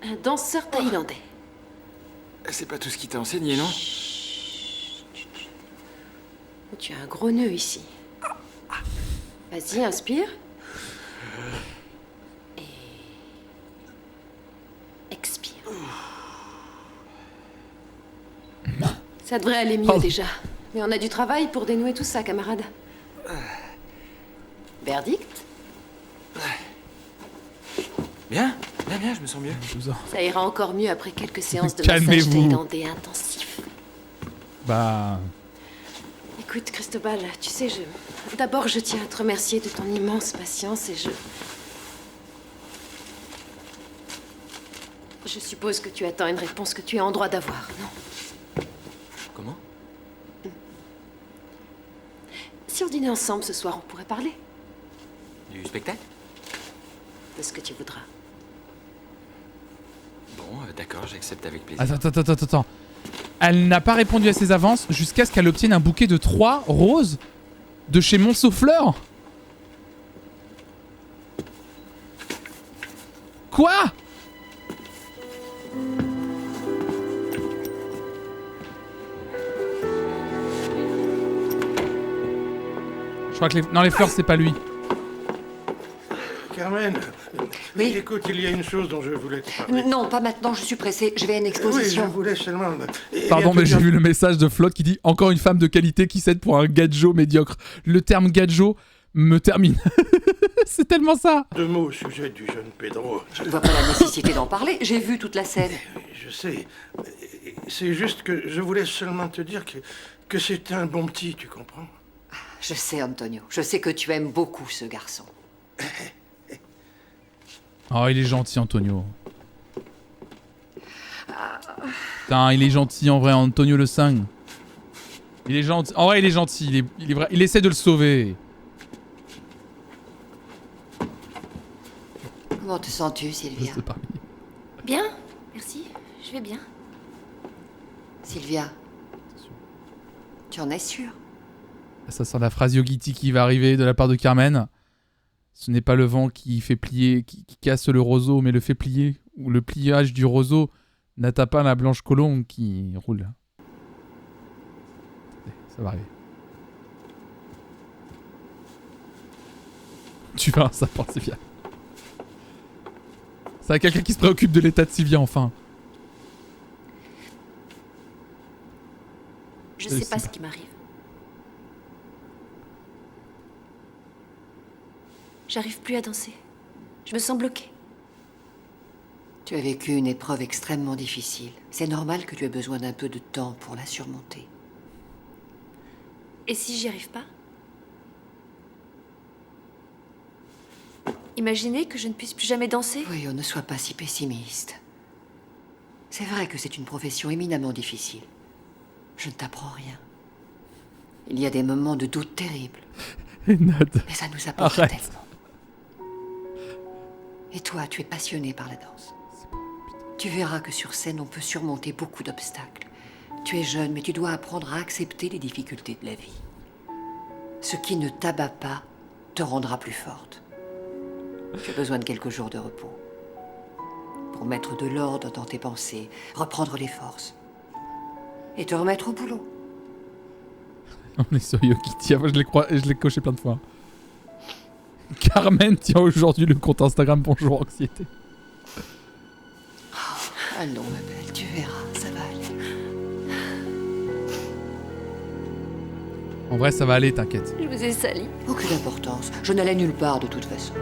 un danseur thaïlandais. C'est pas tout ce qu'il t'a enseigné, non? Tu as un gros nœud ici. Vas-y, inspire. Et... expire. Ça devrait aller mieux déjà. Mais on a du travail pour dénouer tout ça, camarade. Verdict? Bien, je me sens mieux. Ça ira encore mieux après quelques séances de massage thaïlandais intensif. Bah... Écoute, Cristobal, tu sais, d'abord, je tiens à te remercier de ton immense patience et je suppose que tu attends une réponse que tu es en droit d'avoir, non? Comment? Si on dînait ensemble ce soir, on pourrait parler. Du spectacle? De ce que tu voudras. Bon, d'accord, j'accepte avec plaisir. Attends. Elle n'a pas répondu à ses avances jusqu'à ce qu'elle obtienne un bouquet de 3 roses de chez Monceau Fleurs. Quoi? Je crois que les fleurs, c'est pas lui. Carmen, oui. Écoute, il y a une chose dont je voulais te parler. Non, pas maintenant, je suis pressée. Je vais à une Oui, exposition. je voulais seulement... Pardon, mais j'ai vu le message de Flotte qui dit « Encore une femme de qualité qui cède pour un gadjo médiocre. » Le terme gadjo me termine. C'est tellement ça. 2 mots au sujet du jeune Pedro. Je ne vois pas la nécessité d'en parler. J'ai vu toute la scène. Je sais. C'est juste que je voulais seulement te dire que c'est un bon petit, tu comprends? Je sais, Antonio. Je sais que tu aimes beaucoup ce garçon. Oh, il est gentil, Antonio. Putain, il est gentil en vrai, Antonio le 5. Il est gentil. En vrai, il est gentil. Il est vrai. Il essaie de le sauver. Comment te sens-tu, Sylvia? Bien, merci. Je vais bien. Sylvia, tu en es sûre? Ça sent la phrase Yogiti qui va arriver de la part de Carmen. Ce n'est pas le vent qui fait plier, qui casse le roseau, mais le fait plier. Ou le pliage du roseau n'atteint pas la blanche colombe qui roule. Ça va arriver. Tu vas, ça porte Sylvia. C'est quelqu'un qui se préoccupe de l'état de Sylvia, enfin. Je sais pas ce qui m'arrive. J'arrive plus à danser. Je me sens bloquée. Tu as vécu une épreuve extrêmement difficile. C'est normal que tu aies besoin d'un peu de temps pour la surmonter. Et si j'y arrive pas? Imaginez que je ne puisse plus jamais danser? Oui, on ne soit pas si pessimiste. C'est vrai que c'est une profession éminemment difficile. Je ne t'apprends rien. Il y a des moments de doute terribles. Et Nad. Mais ça nous apporte Arrête. tellement. Et toi, tu es passionné par la danse. Tu verras que sur scène, on peut surmonter beaucoup d'obstacles. Tu es jeune, mais tu dois apprendre à accepter les difficultés de la vie. Ce qui ne t'abat pas te rendra plus forte. Tu as besoin de quelques jours de repos. Pour mettre de l'ordre dans tes pensées, reprendre les forces. Et te remettre au boulot. On est sur Yogiti. Moi, je l'ai coché plein de fois. Carmen tient aujourd'hui le compte Instagram Bonjour Anxiété. Ah non, ma belle, tu verras, ça va aller. En vrai, ça va aller, t'inquiète. Je vous ai sali. Aucune importance. Je n'allais nulle part de toute façon.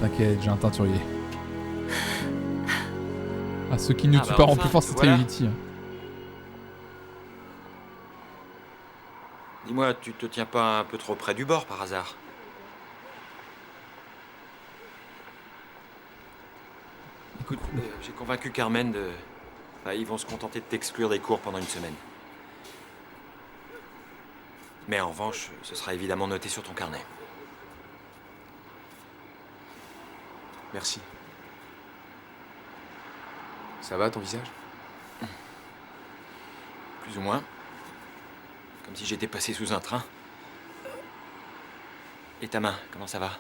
T'inquiète, j'ai un teinturier. Ah, ce qui nous tue bah pas rend enfin, plus fort, c'est voilà. Yogiti. Dis-moi, tu te tiens pas un peu trop près du bord par hasard? Écoute, j'ai convaincu Carmen de... Enfin, ils vont se contenter de t'exclure des cours pendant une semaine. Mais en revanche, ce sera évidemment noté sur ton carnet. Merci. Ça va, ton visage? Plus ou moins. Comme si j'étais passé sous un train. Et ta main, comment ça va?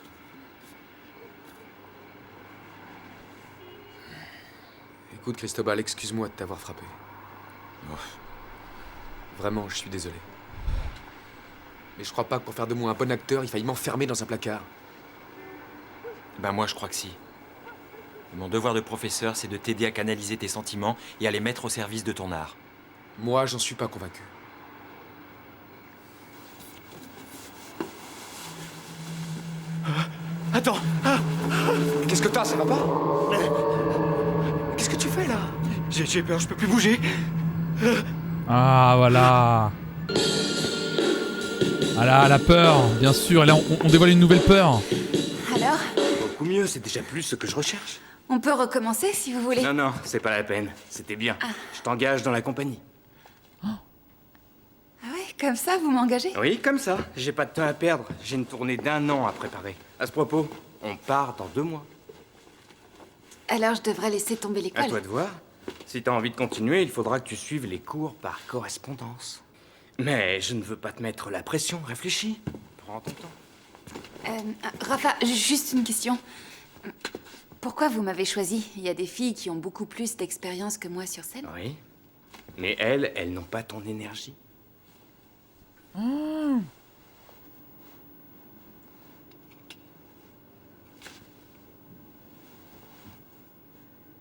Écoute, Cristobal, excuse-moi de t'avoir frappé. Vraiment, je suis désolé. Mais je crois pas que pour faire de moi un bon acteur, il faille m'enfermer dans un placard. Ben moi, je crois que si. Et mon devoir de professeur, c'est de t'aider à canaliser tes sentiments et à les mettre au service de ton art. Moi, j'en suis pas convaincu. Attends. Qu'est-ce que t'as, ça va pas? Qu'est-ce que tu fais là? J'ai peur, je peux plus bouger. Ah, voilà. Voilà, la peur, bien sûr. Et là, on dévoile une nouvelle peur. Alors, Beaucoup mieux, c'est déjà plus ce que je recherche. on peut recommencer si vous voulez. Non, c'est pas la peine. C'était bien. Je t'engage dans la compagnie. Ah ouais, comme ça, vous m'engagez? Oui, comme ça. J'ai pas de temps à perdre. J'ai une tournée d'1 an à préparer. À ce propos, on part dans 2 mois. Alors je devrais laisser tomber À l'école. toi de voir. Si t'as envie de continuer, il faudra que tu suives les cours par correspondance. Mais je ne veux pas te mettre la pression, réfléchis. Prends ton temps. Rafa, juste une question. Pourquoi vous m'avez choisi? Il y a des filles qui ont beaucoup plus d'expérience que moi sur scène. Oui. Mais elles n'ont pas ton énergie.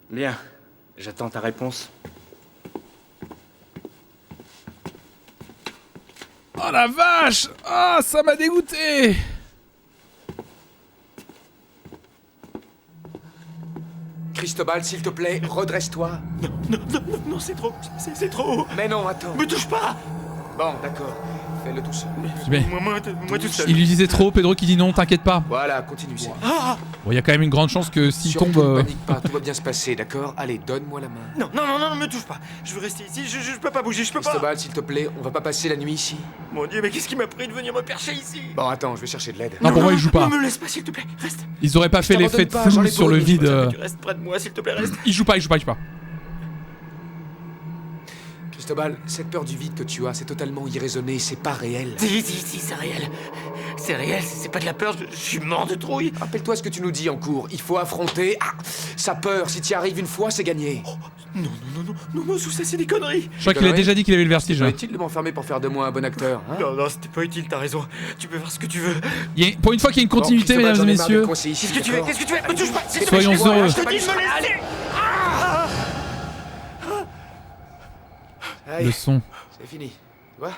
Bien. J'attends ta réponse. Oh la vache! Ah, ça m'a dégoûté! Cristobal, s'il te plaît, redresse-toi. Non, c'est trop. C'est trop. Mais non, attends. Me touche pas. Bon, d'accord. Fais-le tout seul. Mais Moi tout seul. il lui disait trop, Pedro qui dit non, t'inquiète pas. Voilà, continue. C'est Bon, il y a quand même une grande chance que s'il Surtout, tombe... ne panique pas, tout va bien se passer, d'accord? Allez, donne-moi la main. Non, me touche pas. Je veux rester ici. Je peux pas bouger, je peux pas. Cristobal, s'il te plaît, on va pas passer la nuit ici. Mon Dieu, mais qu'est-ce qui m'a pris de venir me percher ici? Bon, attends, je vais chercher de l'aide. Non, pour moi, il joue pas. Ne me laisse pas, s'il te plaît. Reste. Ils auraient pas fait l'effet de t'abandonne pas, j'en flou ai sur pour le une vide. Tu restes près de moi, s'il te plaît, reste. Il joue pas. Cristobal, cette peur du vide que tu as, c'est totalement irraisonné, c'est pas réel. Si, c'est réel. C'est réel, c'est pas de la peur, je suis mort de trouille. Rappelle-toi ce que tu nous dis en cours, il faut affronter sa peur, si tu y arrives une fois, c'est gagné. Non, tout ça, c'est des conneries. Je crois qu'il a déjà dit qu'il avait le vertige. C'est pas utile de m'enfermer pour faire de moi un bon acteur, hein? Non, c'était pas utile, t'as raison. Tu peux faire ce que tu veux. Pour une fois qu'il y a une continuité, Bon, mesdames et Cristobal, j'en ai marre messieurs. d'être coincé ici, Qu'est-ce que tu veux? Qu'est-ce que tu veux? Me touche pas. s'il te Soyons plaît, heureux. Je te dis de me laisser. Allez, Le son. c'est fini. Tu vois?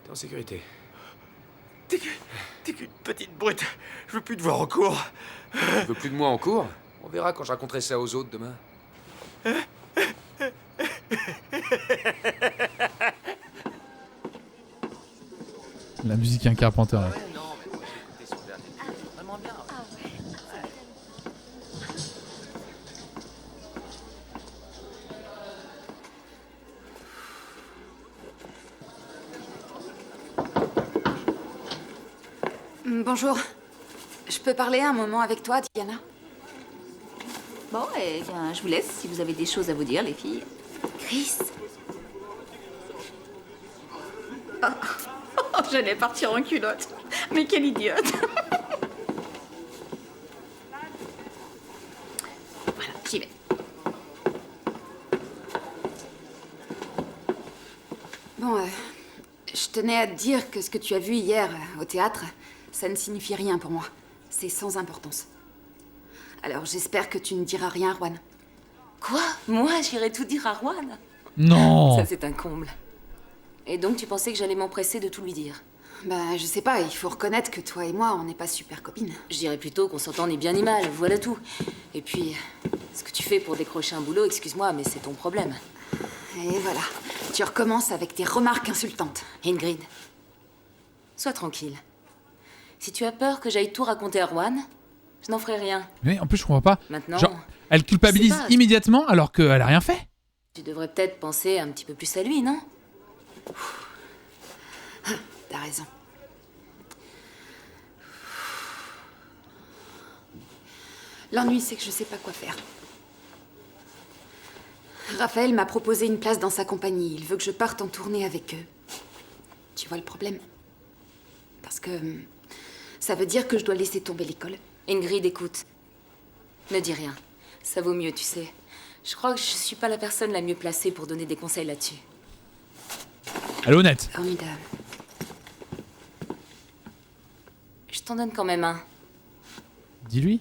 T'es en sécurité. T'es qu'une petite brute. Je veux plus te voir en cours. Tu veux plus de moi en cours? On verra quand je raconterai ça aux autres demain. La musique est un Carpenter. Là. Bonjour. Je peux parler un moment avec toi, Diana? Bon, eh bien, je vous laisse si vous avez des choses à vous dire, les filles. Chris? Oh, j'allais partir en culotte. Mais quelle idiote. Voilà, j'y vais. Bon, je tenais à te dire que ce que tu as vu hier au théâtre, ça ne signifie rien pour moi. C'est sans importance. Alors j'espère que tu ne diras rien à Juan. Quoi? Moi, j'irais tout dire à Juan? Non. Ça, c'est un comble. Et donc, tu pensais que j'allais m'empresser de tout lui dire? Bah, je sais pas, il faut reconnaître que toi et moi, on n'est pas super copines. Je dirais plutôt qu'on s'entend ni bien ni mal, voilà tout. Et puis, ce que tu fais pour décrocher un boulot, excuse-moi, mais c'est ton problème. Et voilà, tu recommences avec tes remarques insultantes. Ingrid, sois tranquille. Si tu as peur que j'aille tout raconter à Juan, je n'en ferai rien. Mais en plus, je comprends pas. Maintenant, Genre, elle culpabilise c'est pas- immédiatement alors qu'elle a rien fait. tu devrais peut-être penser un petit peu plus à lui, non? T'as raison. L'ennui, c'est que je sais pas quoi faire. Raphaël m'a proposé une place dans sa compagnie. Il veut que je parte en tournée avec eux. Tu vois le problème? Parce que ça veut dire que je dois laisser tomber l'école. Ingrid, écoute. Ne dis rien. Ça vaut mieux, tu sais. Je crois que je suis pas la personne la mieux placée pour donner des conseils là-dessus. Elle est honnête. Formidable. Je t'en donne quand même un. Dis-lui.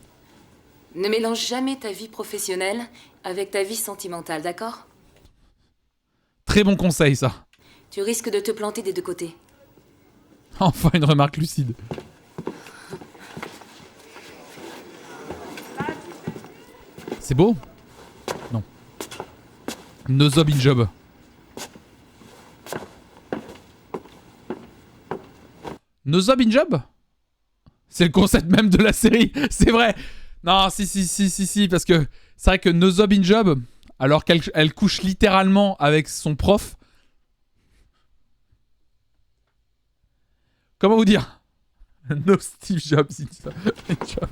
Ne mélange jamais ta vie professionnelle avec ta vie sentimentale, d'accord? Très bon conseil, ça. Tu risques de te planter des deux côtés. Enfin, une remarque lucide. C'est beau? Non. No Job in Job. No Job in Job? C'est le concept même de la série, c'est vrai. Non, si, parce que c'est vrai que No Job in Job, alors qu'elle couche littéralement avec son prof. Comment vous dire? No Steve Jobs in Job.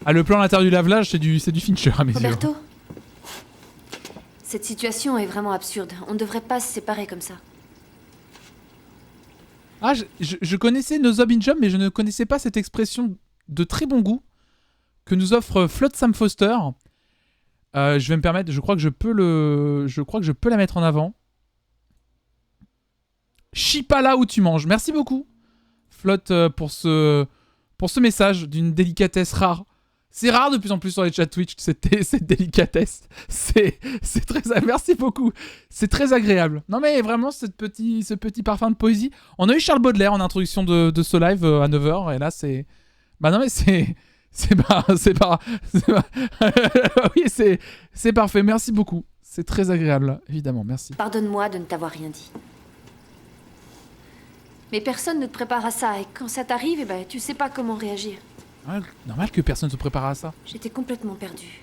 Ah, le plan à l'intérieur du lave-linge, c'est du Fincher à mes yeux. Roberto, cette situation est vraiment absurde. On ne devrait pas se séparer comme ça. Ah, je connaissais No Job in Job, mais je ne connaissais pas cette expression de très bon goût que nous offre Flood Sam Foster. Je vais me permettre, je crois que je peux la mettre en avant. Chie pas là où tu manges. Merci beaucoup, Flood, pour ce message d'une délicatesse rare. C'est rare de plus en plus sur les chats Twitch, cette délicatesse. C'est très... Merci beaucoup. C'est très agréable. Non mais vraiment, ce petit parfum de poésie. On a eu Charles Baudelaire en introduction de ce live à 9h. Et là, c'est... Bah non mais c'est oui, c'est parfait. Merci beaucoup. C'est très agréable, évidemment. Merci. Pardonne-moi de ne t'avoir rien dit. Mais personne ne te prépare à ça. Et quand ça t'arrive, eh ben, tu sais pas comment réagir. Ouais, normal que personne se prépare à ça. J'étais complètement perdue.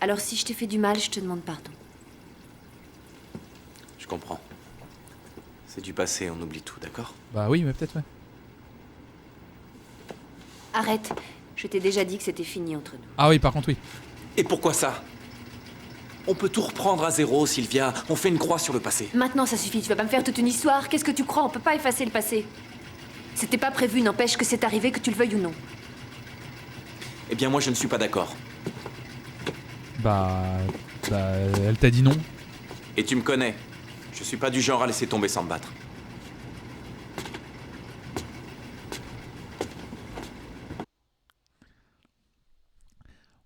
Alors si je t'ai fait du mal, je te demande pardon. Je comprends. C'est du passé, on oublie tout, d'accord? Bah oui, mais peut-être, ouais. Arrête. Je t'ai déjà dit que c'était fini entre nous. Ah oui, par contre, oui. Et pourquoi ça? On peut tout reprendre à zéro, Sylvia. On fait une croix sur le passé. Maintenant, ça suffit. Tu vas pas me faire toute une histoire. Qu'est-ce que tu crois? On peut pas effacer le passé. C'était pas prévu, n'empêche que c'est arrivé, que tu le veuilles ou non. Eh bien, moi, je ne suis pas d'accord. Bah, elle t'a dit non. Et tu me connais. Je suis pas du genre à laisser tomber sans me battre.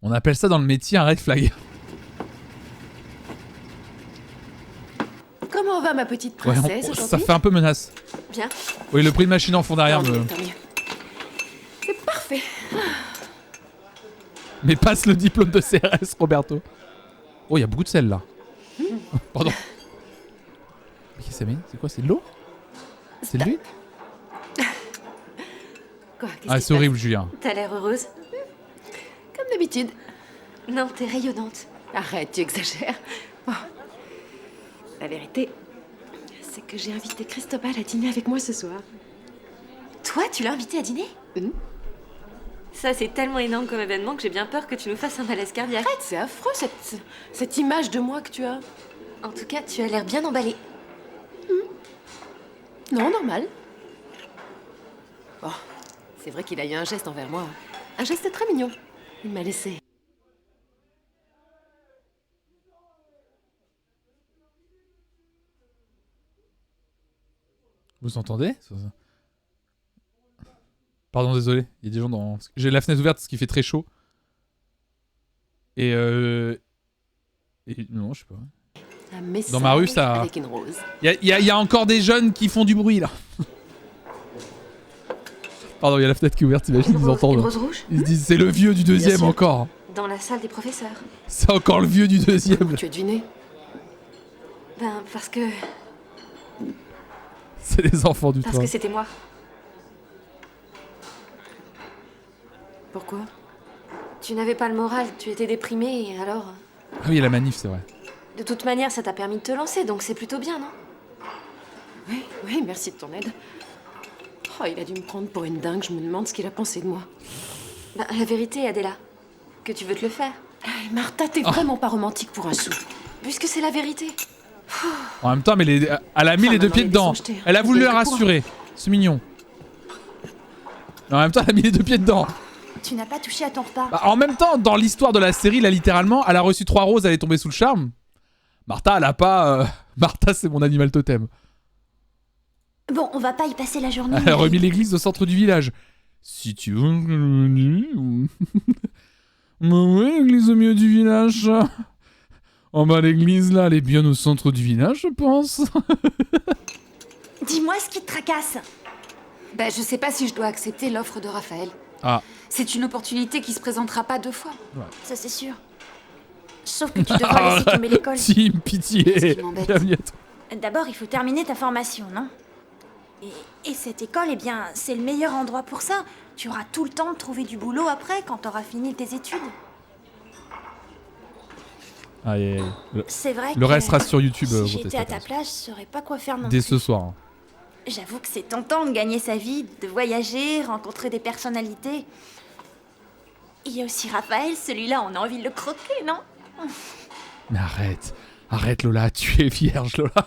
On appelle ça dans le métier un red flag. Comment va ma petite Ouais, princesse ça aujourd'hui? fait un peu menace. Bien. Oui, le prix de machine en fond derrière Tant me... mieux, tant mieux. C'est parfait. Mais passe le diplôme de CRS, Roberto. Oh, il y a beaucoup de sel là. Pardon. Mais qu'est-ce que ça met? C'est quoi? C'est de l'eau? C'est de l'huile? Quoi? Ah, c'est horrible, Julien. T'as l'air heureuse? Comme d'habitude. Non, t'es rayonnante. Arrête, tu exagères. Bon. La vérité, c'est que j'ai invité Cristobal à dîner avec moi ce soir. Toi, tu l'as invité à dîner? Ça, c'est tellement énorme comme événement que j'ai bien peur que tu nous fasses un malaise cardiaque. Arrête, c'est affreux cette image de moi que tu as. En tout cas, tu as l'air bien emballée. Non, normal. Bon, c'est vrai qu'il a eu un geste envers moi. Un geste très mignon. Il m'a laissé. Vous entendez? Pardon, désolé. Il y a des gens dans... J'ai la fenêtre ouverte parce qu'il fait très chaud. Et non, je sais pas. Dans ma rue, ça... Avec une rose. Il y a encore des jeunes qui font du bruit, là. Pardon, il y a la fenêtre qui est ouverte, t'imagines, ils entendent. Une rose rouge? Ils se disent, c'est le vieux du deuxième sûr. encore. Dans la salle des professeurs. C'est encore le vieux du deuxième. Tu as deviné? Ben, parce que... C'est les enfants du Parce train. que c'était moi. Pourquoi? Tu n'avais pas le moral, tu étais déprimée, et alors... Ah oui, il y a la manif, c'est vrai. De toute manière, ça t'a permis de te lancer, donc c'est plutôt bien, non? Oui, merci de ton aide. Oh, il a dû me prendre pour une dingue, je me demande ce qu'il a pensé de moi. Ben, la vérité, Adela, que tu veux te le faire. Hey, Martha, t'es vraiment pas romantique pour un sou. Puisque c'est la vérité. En même temps, mais elle a mis les deux pieds dedans. Elle a voulu la rassurer. C'est mignon. Mais en même temps, elle a mis les deux pieds dedans. Tu n'as pas touché à ton repas. Bah, en même temps, dans l'histoire de la série, là, littéralement, elle a reçu 3 roses, elle est tombée sous le charme. Martha, elle a pas... Martha, c'est mon animal totem. Bon, on va pas y passer la journée. Elle a remis l'église au centre du village. Si tu veux... Oui, l'église au milieu du village. Oh bah l'église, là, elle est bien au centre du village, je pense. Dis-moi ce qui te tracasse. Ben, je sais pas si je dois accepter l'offre de Raphaël. Ah. C'est une opportunité qui se présentera pas 2 fois. Ouais. Ça, c'est sûr. Sauf que tu devras laisser tomber l'école. Team, pitié. Bienvenue à toi. D'abord, il faut terminer ta formation, non? Et cette école, eh bien, c'est le meilleur endroit pour ça. Tu auras tout le temps de trouver du boulot après, quand t'auras fini tes études. Aïe, aïe, aïe. C'est vrai Le que reste reste sur YouTube. si j'étais à ta place, je saurais pas quoi faire non Dès plus. ce soir. J'avoue que c'est tentant de gagner sa vie, de voyager, rencontrer des personnalités. Il y a aussi Raphaël, celui-là, on a envie de le croquer, non? Mais arrête Lola, tu es vierge Lola.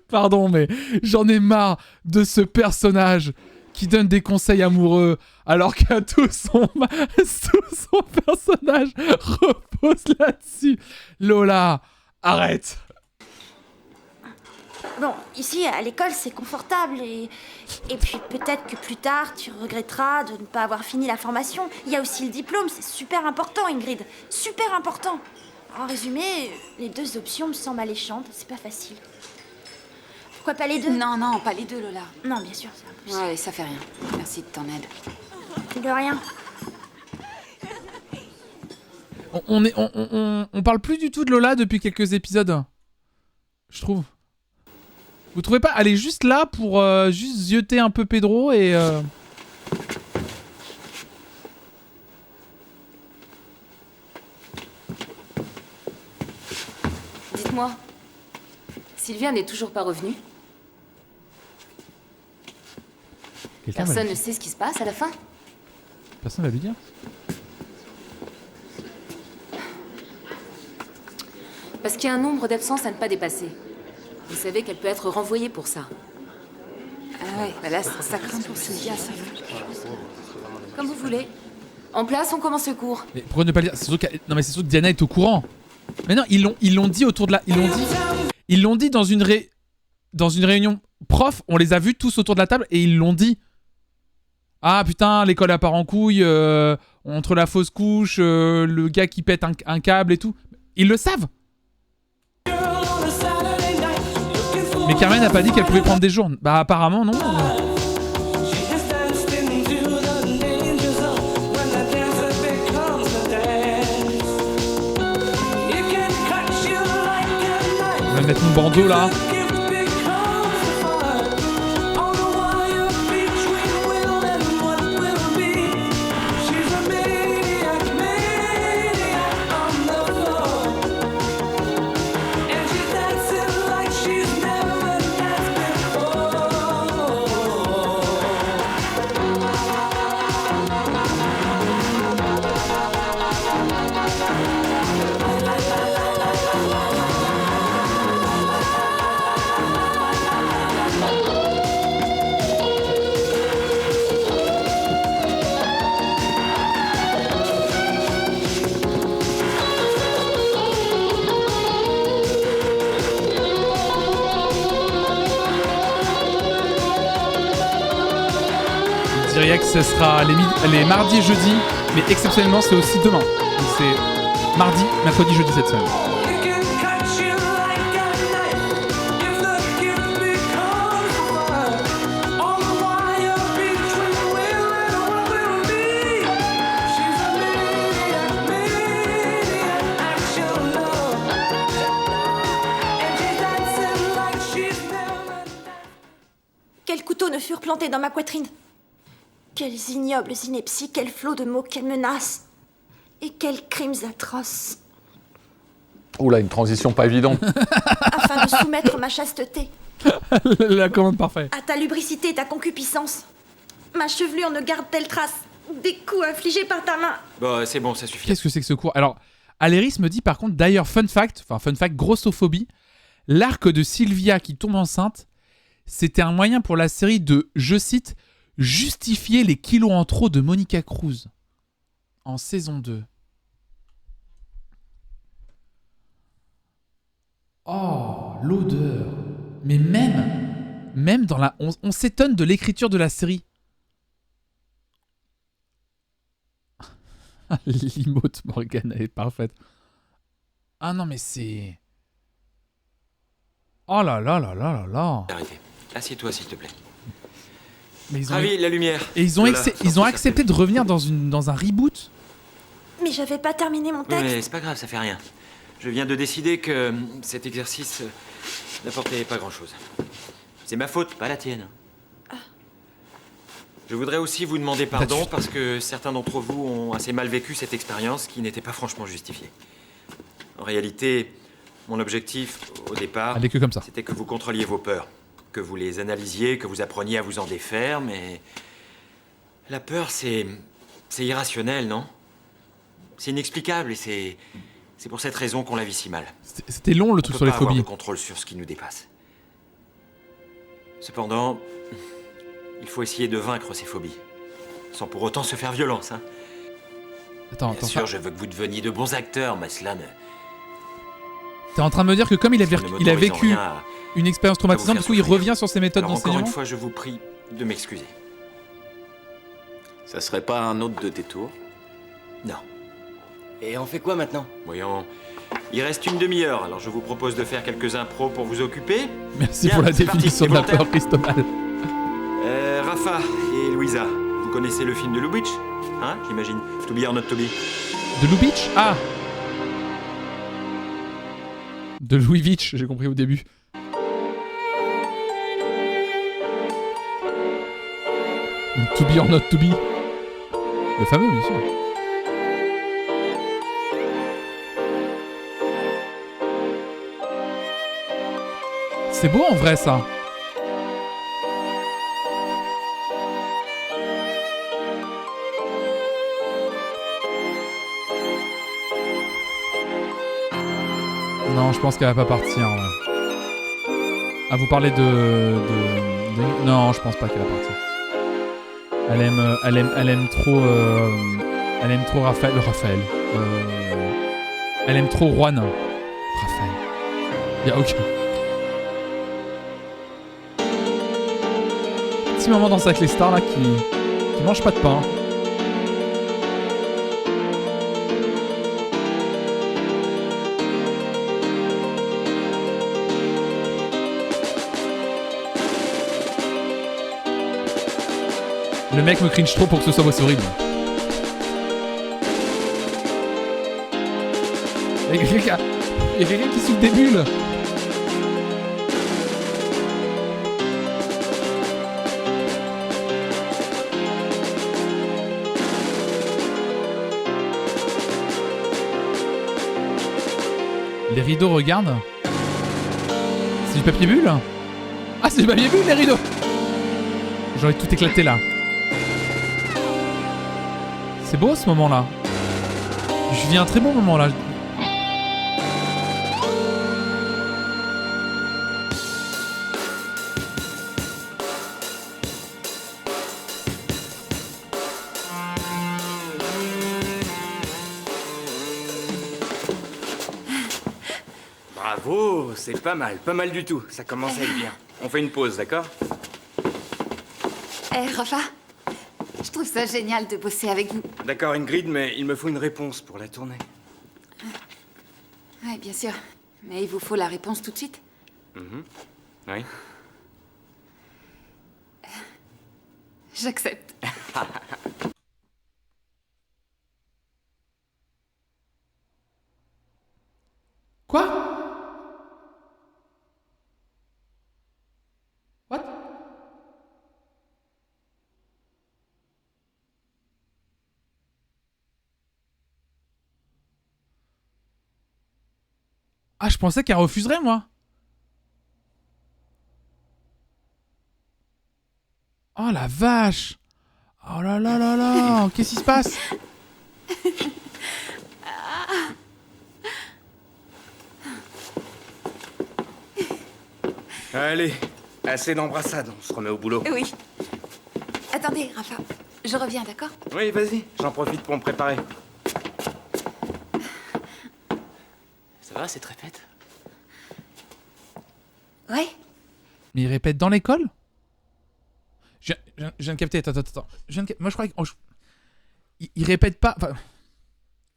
Pardon, mais j'en ai marre de ce personnage qui donne des conseils amoureux alors que tout son personnage repose là-dessus. Lola, arrête. Bon, ici, à l'école, c'est confortable et puis peut-être que plus tard, tu regretteras de ne pas avoir fini la formation. Il y a aussi le diplôme, c'est super important, Ingrid. Super important. En résumé, les deux options me semblent alléchantes, c'est pas facile. Pourquoi pas les deux? Non, pas les deux, Lola. Non, bien sûr, c'est impossible. Ouais, ça fait rien. Merci de ton aide. De rien. On parle plus du tout de Lola depuis quelques épisodes. Je trouve. Vous trouvez pas? Elle est juste là pour juste zioter un peu Pedro et... Dites-moi, Sylvia n'est toujours pas revenue? Personne ne sait ce qui se passe à la fin? Personne va lui dire. Parce qu'il y a un nombre d'absences à ne pas dépasser. Vous savez qu'elle peut être renvoyée pour ça. Ah ouais, bah là, ça craint pour Sylvia, ça. Comme vous voulez. En place, on commence le cours. Mais pourquoi ne pas le dire? C'est sûr non mais c'est sûr que Diana est au courant. Mais non, ils l'ont dit autour de la... Ils l'ont dit dans une réunion prof, on les a vus tous autour de la table et ils l'ont dit. Ah putain, l'école a part en couille, entre la fausse couche, le gars qui pète un câble et tout. Ils le savent. Mais Carmen n'a pas dit qu'elle pouvait prendre des jours. Bah apparemment non. On va mettre mon bandeau là. Je dirais que ce sera les mardis et jeudis, mais exceptionnellement c'est aussi demain. Donc c'est mardi, mercredi, jeudi cette semaine. Quels couteaux ne furent plantés dans ma poitrine? Quelles ignobles inepties, quel flot de mots, quelles menaces. Et quels crimes atroces. Oula, une transition pas évidente. Afin de soumettre ma chasteté. La commande parfaite. À ta lubricité et ta concupiscence. Ma chevelure ne garde-t-elle trace des coups infligés par ta main? Bon, c'est bon, ça suffit. Qu'est-ce que c'est que ce cours? Alors, Aléris me dit par contre, d'ailleurs, fun fact, grossophobie, l'arc de Sylvia qui tombe enceinte, c'était un moyen pour la série de, je cite, justifier les kilos en trop de Monica Cruz en saison 2. Oh, l'odeur. Mais même dans la... On s'étonne de l'écriture de la série. L'emote Morgane, elle est parfaite. Ah non, mais c'est... Oh là là là là là là. Arrêtez. Assieds-toi, s'il te plaît. Mais ils ont... Ravi, la lumière. Et ils ont accepté de revenir dans un reboot. Mais j'avais pas terminé mon Oui, texte. mais c'est pas grave, ça fait rien. Je viens de décider que cet exercice n'apportait pas grand-chose. C'est ma faute, pas la tienne. Je voudrais aussi vous demander pardon parce que certains d'entre vous ont assez mal vécu cette expérience qui n'était pas franchement justifiée. En réalité, mon objectif au départ, elle est que comme ça. C'était que vous contrôliez vos peurs, que vous les analysiez, que vous appreniez à vous en défaire, mais la peur, c'est C'est irrationnel, non? C'est inexplicable et c'est pour cette raison qu'on la vit si mal. C'était long le truc sur les On peut pas avoir phobies. de contrôle sur ce qui nous dépasse. Cependant, il faut essayer de vaincre ces phobies, sans pour autant se faire violence, hein. Attends, Bien sûr, je veux que vous deveniez de bons acteurs, mais cela ne... T'es en train de me dire que comme il a vécu rien à- une expérience traumatisante, du coup il revient sur ses méthodes Alors encore d'enseignement. une fois, je vous prie de m'excuser. Ça serait pas un autre de tes tours? Non. Et on fait quoi maintenant? Voyons, il reste une demi-heure, alors je vous propose de faire quelques impros pour vous occuper. Merci Bien, pour la c'est parti, définition de les la peur, volontaires. Cristobal. Rafa et Louisa, vous connaissez le film de Lubitsch? Hein, j'imagine. To be or not to be. De Lubitsch? Ah! De Louis Vitch, j'ai compris au début. To be or not to be. Le fameux, bien sûr. C'est beau en vrai ça. Non, je pense qu'elle va pas partir. Ouais. Ah, vous parlez de... Non, je pense pas qu'elle va partir. Elle aime trop Raphaël. Elle aime trop Juan. Raphaël. Y a aucun. Petit moment dans Sac les Stars là qui mange pas de pain. Le mec me cringe trop pour que ce soit aussi horrible. Il y a quelqu'un qui souffle des bulles. Les rideaux regardent. C'est du papier bulle? Ah, c'est du papier bulle les rideaux. J'aurais tout éclaté là. C'est beau ce moment là. Je vis un très bon moment là. Bravo, c'est pas mal du tout. Ça commence à être bien. On fait une pause, d'accord? Eh, Rafa, je trouve ça génial de bosser avec vous. D'accord, Ingrid, mais il me faut une réponse pour la tournée. Ouais, bien sûr. Mais il vous faut la réponse tout de suite. Oui. J'accepte. Quoi? What? Ah, je pensais qu'elle refuserait, moi. Oh la vache. Oh là là là là. Qu'est-ce qui se passe? Allez, assez d'embrassades, on se remet au boulot. Oui. Attendez, Rafa. Je reviens, d'accord? Oui, vas-y, j'en profite pour me préparer. Ça va, cette répète? Ouais. Mais il répète dans l'école? Je viens de capter, attends. Moi je crois que... Il répète pas... Enfin,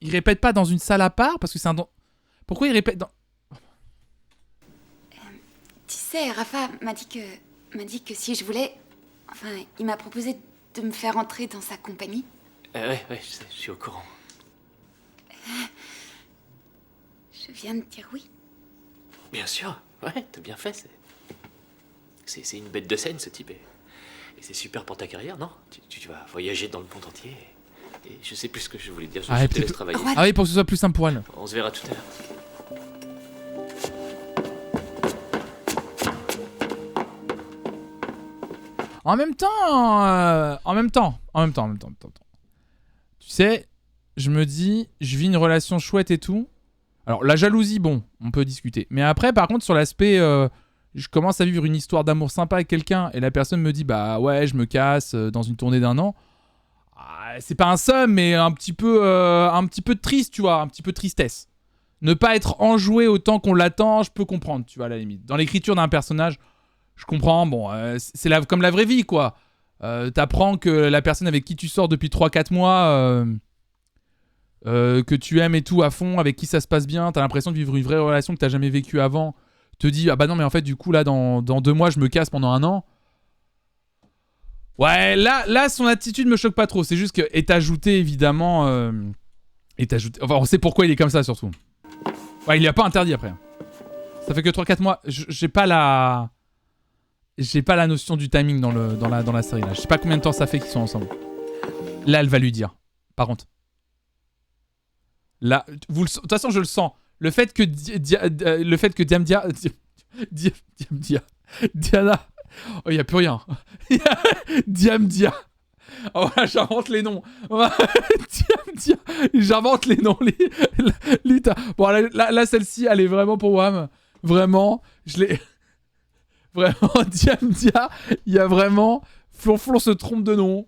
il répète pas dans une salle à part parce que c'est un... Pourquoi il répète dans... Tu sais, Rafa m'a dit que si je voulais... Enfin, il m'a proposé de me faire entrer dans sa compagnie. Ouais, je sais, je suis au courant. Je viens de dire oui. Bien sûr, ouais, t'as bien fait. C'est une bête de scène, ce type. Et c'est super pour ta carrière, non? Tu vas voyager dans le monde entier. Et je sais plus ce que je voulais dire. Je te laisse travailler. Ah oui, pour que ce soit plus simple pour elle. On se verra tout à l'heure. En même temps. sais, je me dis, je vis une relation chouette et tout. Alors, la jalousie, bon, on peut discuter. Mais après, par contre, sur l'aspect, je commence à vivre une histoire d'amour sympa avec quelqu'un et la personne me dit, bah ouais, je me casse dans une tournée d'1 an. C'est pas un seum, mais un petit peu triste, tu vois, un petit peu de tristesse. Ne pas être enjoué autant qu'on l'attend, je peux comprendre, tu vois, à la limite. Dans l'écriture d'un personnage, je comprends, bon, c'est comme la vraie vie, quoi. T'apprends que la personne avec qui tu sors depuis 3-4 mois, que tu aimes et tout à fond, avec qui ça se passe bien, t'as l'impression de vivre une vraie relation que t'as jamais vécue avant, te dis, ah bah non, mais en fait, du coup, là, dans 2 mois, je me casse pendant 1 an. Ouais, là, son attitude me choque pas trop. C'est juste que est ajouté, évidemment. Enfin, on sait pourquoi il est comme ça, surtout. Ouais, il lui a pas interdit après. Ça fait que 3-4 mois. J'ai pas la notion du timing dans la série là. Je sais pas combien de temps ça fait qu'ils sont ensemble. Là, elle va lui dire. Par contre. Là, de toute façon, je le sens. Le fait que Diana. Oh, il n'y a plus rien. Diamdia. Oh, voilà, j'invente les noms. Diamdia. J'invente les noms. Bon, là, celle-ci, elle est vraiment pour Wham. Vraiment, je l'ai... Vraiment, Diamdia, il y a vraiment... Flonflon se trompe de nom.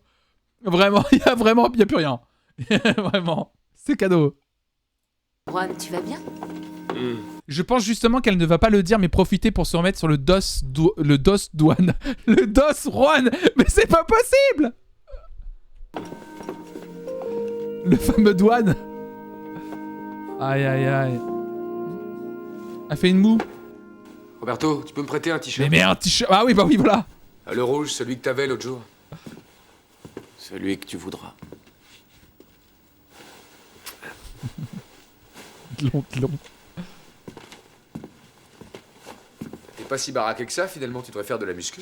Vraiment, il y a plus rien. Vraiment, c'est cadeau. Juan, tu vas bien? Je pense justement qu'elle ne va pas le dire, mais profiter pour se remettre sur le dos douane. Le dos Juan. Mais c'est pas possible. Le fameux douane. Aïe aïe aïe. Elle fait une moue. Roberto, tu peux me prêter un t-shirt? Mais un t-shirt. Ah oui, bah oui, voilà. Le rouge, celui que t'avais l'autre jour. Celui que tu voudras. Long. T'es pas si baraqué que ça, finalement, tu devrais faire de la muscu.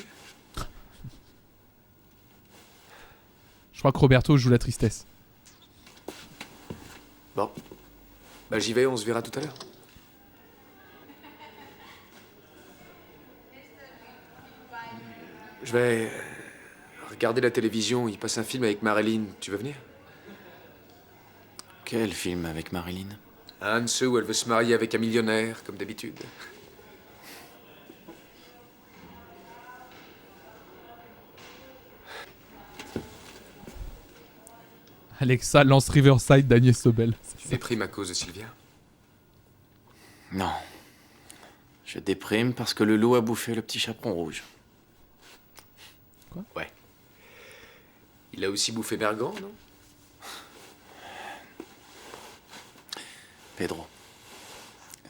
Je crois que Roberto joue la tristesse. Bon. Bah j'y vais, on se verra tout à l'heure. Je vais regarder la télévision, il passe un film avec Marilyn. Tu veux venir? Quel film avec Marilyn? Un de ceux où elle veut se marier avec un millionnaire, comme d'habitude. Alexa lance Riverside d'Agnès Sobel. Tu déprimes à cause de Sylvia? Non. Je déprime parce que le loup a bouffé le petit chaperon rouge. Quoi? Ouais. Il a aussi bouffé Bergan, non? Pedro,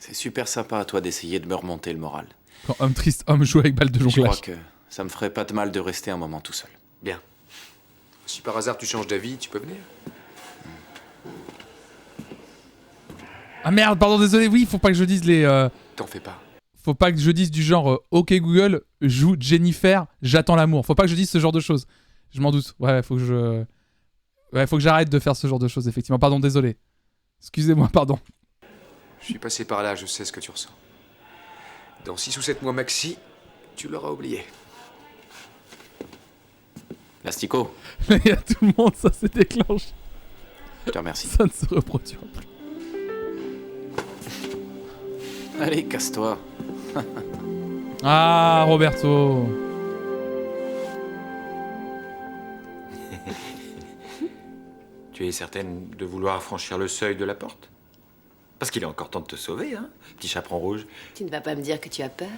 c'est super sympa à toi d'essayer de me remonter le moral. Quand homme triste, homme joue avec balle de jonglage. Je crois que ça me ferait pas de mal de rester un moment tout seul. Bien. Si par hasard tu changes d'avis, tu peux venir. Ah merde, pardon, désolé, oui, faut pas que je dise les... T'en fais pas. Faut pas que je dise du genre OK Google, joue Jennifer, j'attends l'amour. Faut pas que je dise ce genre de choses. Je m'en doute. Ouais, faut que j'arrête de faire ce genre de choses, effectivement. Pardon, désolé. Excusez-moi, pardon. Je suis passé par là, je sais ce que tu ressens. Dans 6 ou 7 mois maxi, tu l'auras oublié. L'astico. Il y a tout le monde, ça se déclenche. Je te remercie. Ça ne se reproduira plus. Allez, casse-toi. Ah, Roberto. Tu es certaine de vouloir franchir le seuil de la porte? Parce qu'il est encore temps de te sauver, hein, petit chaperon rouge. Tu ne vas pas me dire que tu as peur?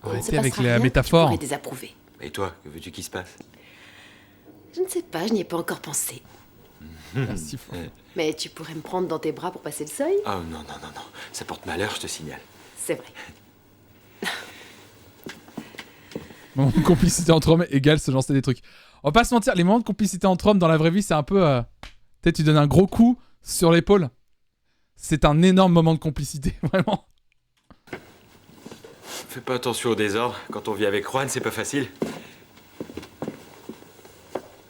Arrêtez avec la métaphore. Tu pourrais désapprouver. Et toi, que veux-tu qu'il se passe? Je ne sais pas, je n'y ai pas encore pensé. Merci fort. Mais tu pourrais me prendre dans tes bras pour passer le seuil? Oh non, ça porte malheur, je te signale. C'est vrai. Moment de complicité entre hommes égale se lancer des trucs. On va pas se mentir, les moments de complicité entre hommes dans la vraie vie, c'est un peu... Peut-être tu donnes un gros coup sur l'épaule. C'est un énorme moment de complicité, vraiment. Fais pas attention au désordre. Quand on vit avec Juan, c'est pas facile. Mais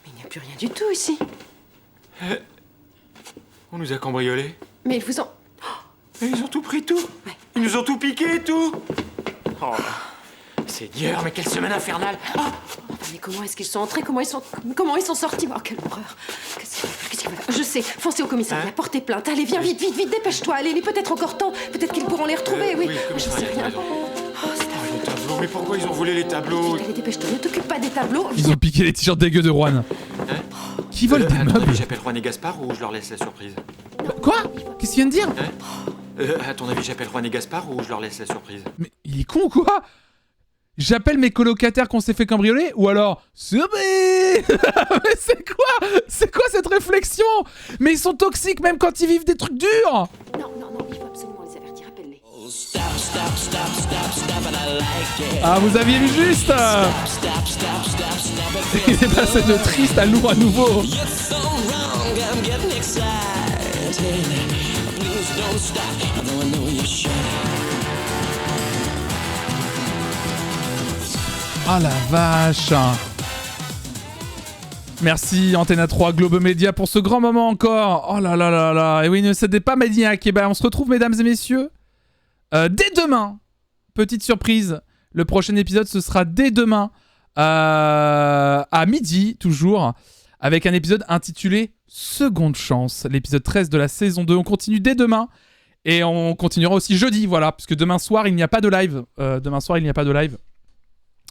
il n'y a plus rien du tout ici. On nous a cambriolés. Mais ils vous ont... Mais ils ont tout pris, tout. Ouais. Ils nous ont tout piqué, tout. Oh, Seigneur, mais quelle semaine infernale. Mais comment est-ce qu'ils sont entrés? Comment ils sont sortis? Oh, quelle horreur. Qu'est-ce Tiens, voilà, je sais, foncez au commissariat, portez plainte. Allez, viens vite, vite, vite, dépêche-toi. Allez, il est peut-être encore temps. Peut-être qu'ils pourront les retrouver, oui. Je sais rien. Les tableaux, mais pourquoi ils ont volé les tableaux? Allez, dépêche-toi, ne t'occupe pas des tableaux. Ils ont piqué les t-shirts dégueux de Juan. Qui vole des meubles? J'appelle Juan et Gaspard ou je leur laisse la surprise? Quoi? Qu'est-ce qu'il vient de dire? À ton avis, j'appelle Juan et Gaspard ou je leur laisse la surprise? Mais il est con ou quoi? J'appelle mes colocataires qu'on s'est fait cambrioler ou alors Mais c'est quoi cette réflexion? Mais ils sont toxiques même quand ils vivent des trucs durs. Non, il faut absolument les avertir, appelle-les. Ah, vous aviez vu juste. Il est passé de triste à lourd à nouveau. Ah la vache. Merci Antenne 3 Globe Media pour ce grand moment encore. Oh là là là là. Et oui, ne cédez pas Mediac. Et ben on se retrouve mesdames et messieurs dès demain. Petite surprise. Le prochain épisode ce sera dès demain à midi toujours. Avec un épisode intitulé Seconde Chance. L'épisode 13 de la saison 2. On continue dès demain. Et on continuera aussi jeudi. Voilà. Puisque demain soir il n'y a pas de live.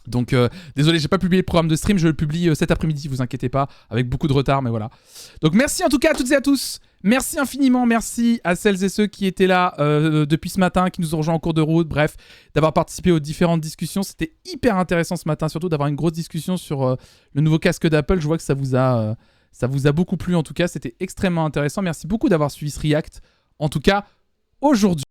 Donc désolé, j'ai pas publié le programme de stream, je le publie cet après-midi, vous inquiétez pas, avec beaucoup de retard, mais voilà. Donc merci en tout cas à toutes et à tous, merci infiniment, merci à celles et ceux qui étaient là depuis ce matin, qui nous ont rejoints en cours de route, bref, d'avoir participé aux différentes discussions, c'était hyper intéressant ce matin, surtout d'avoir une grosse discussion sur le nouveau casque d'Apple, je vois que ça vous a beaucoup plu en tout cas, c'était extrêmement intéressant, merci beaucoup d'avoir suivi ce react, en tout cas aujourd'hui.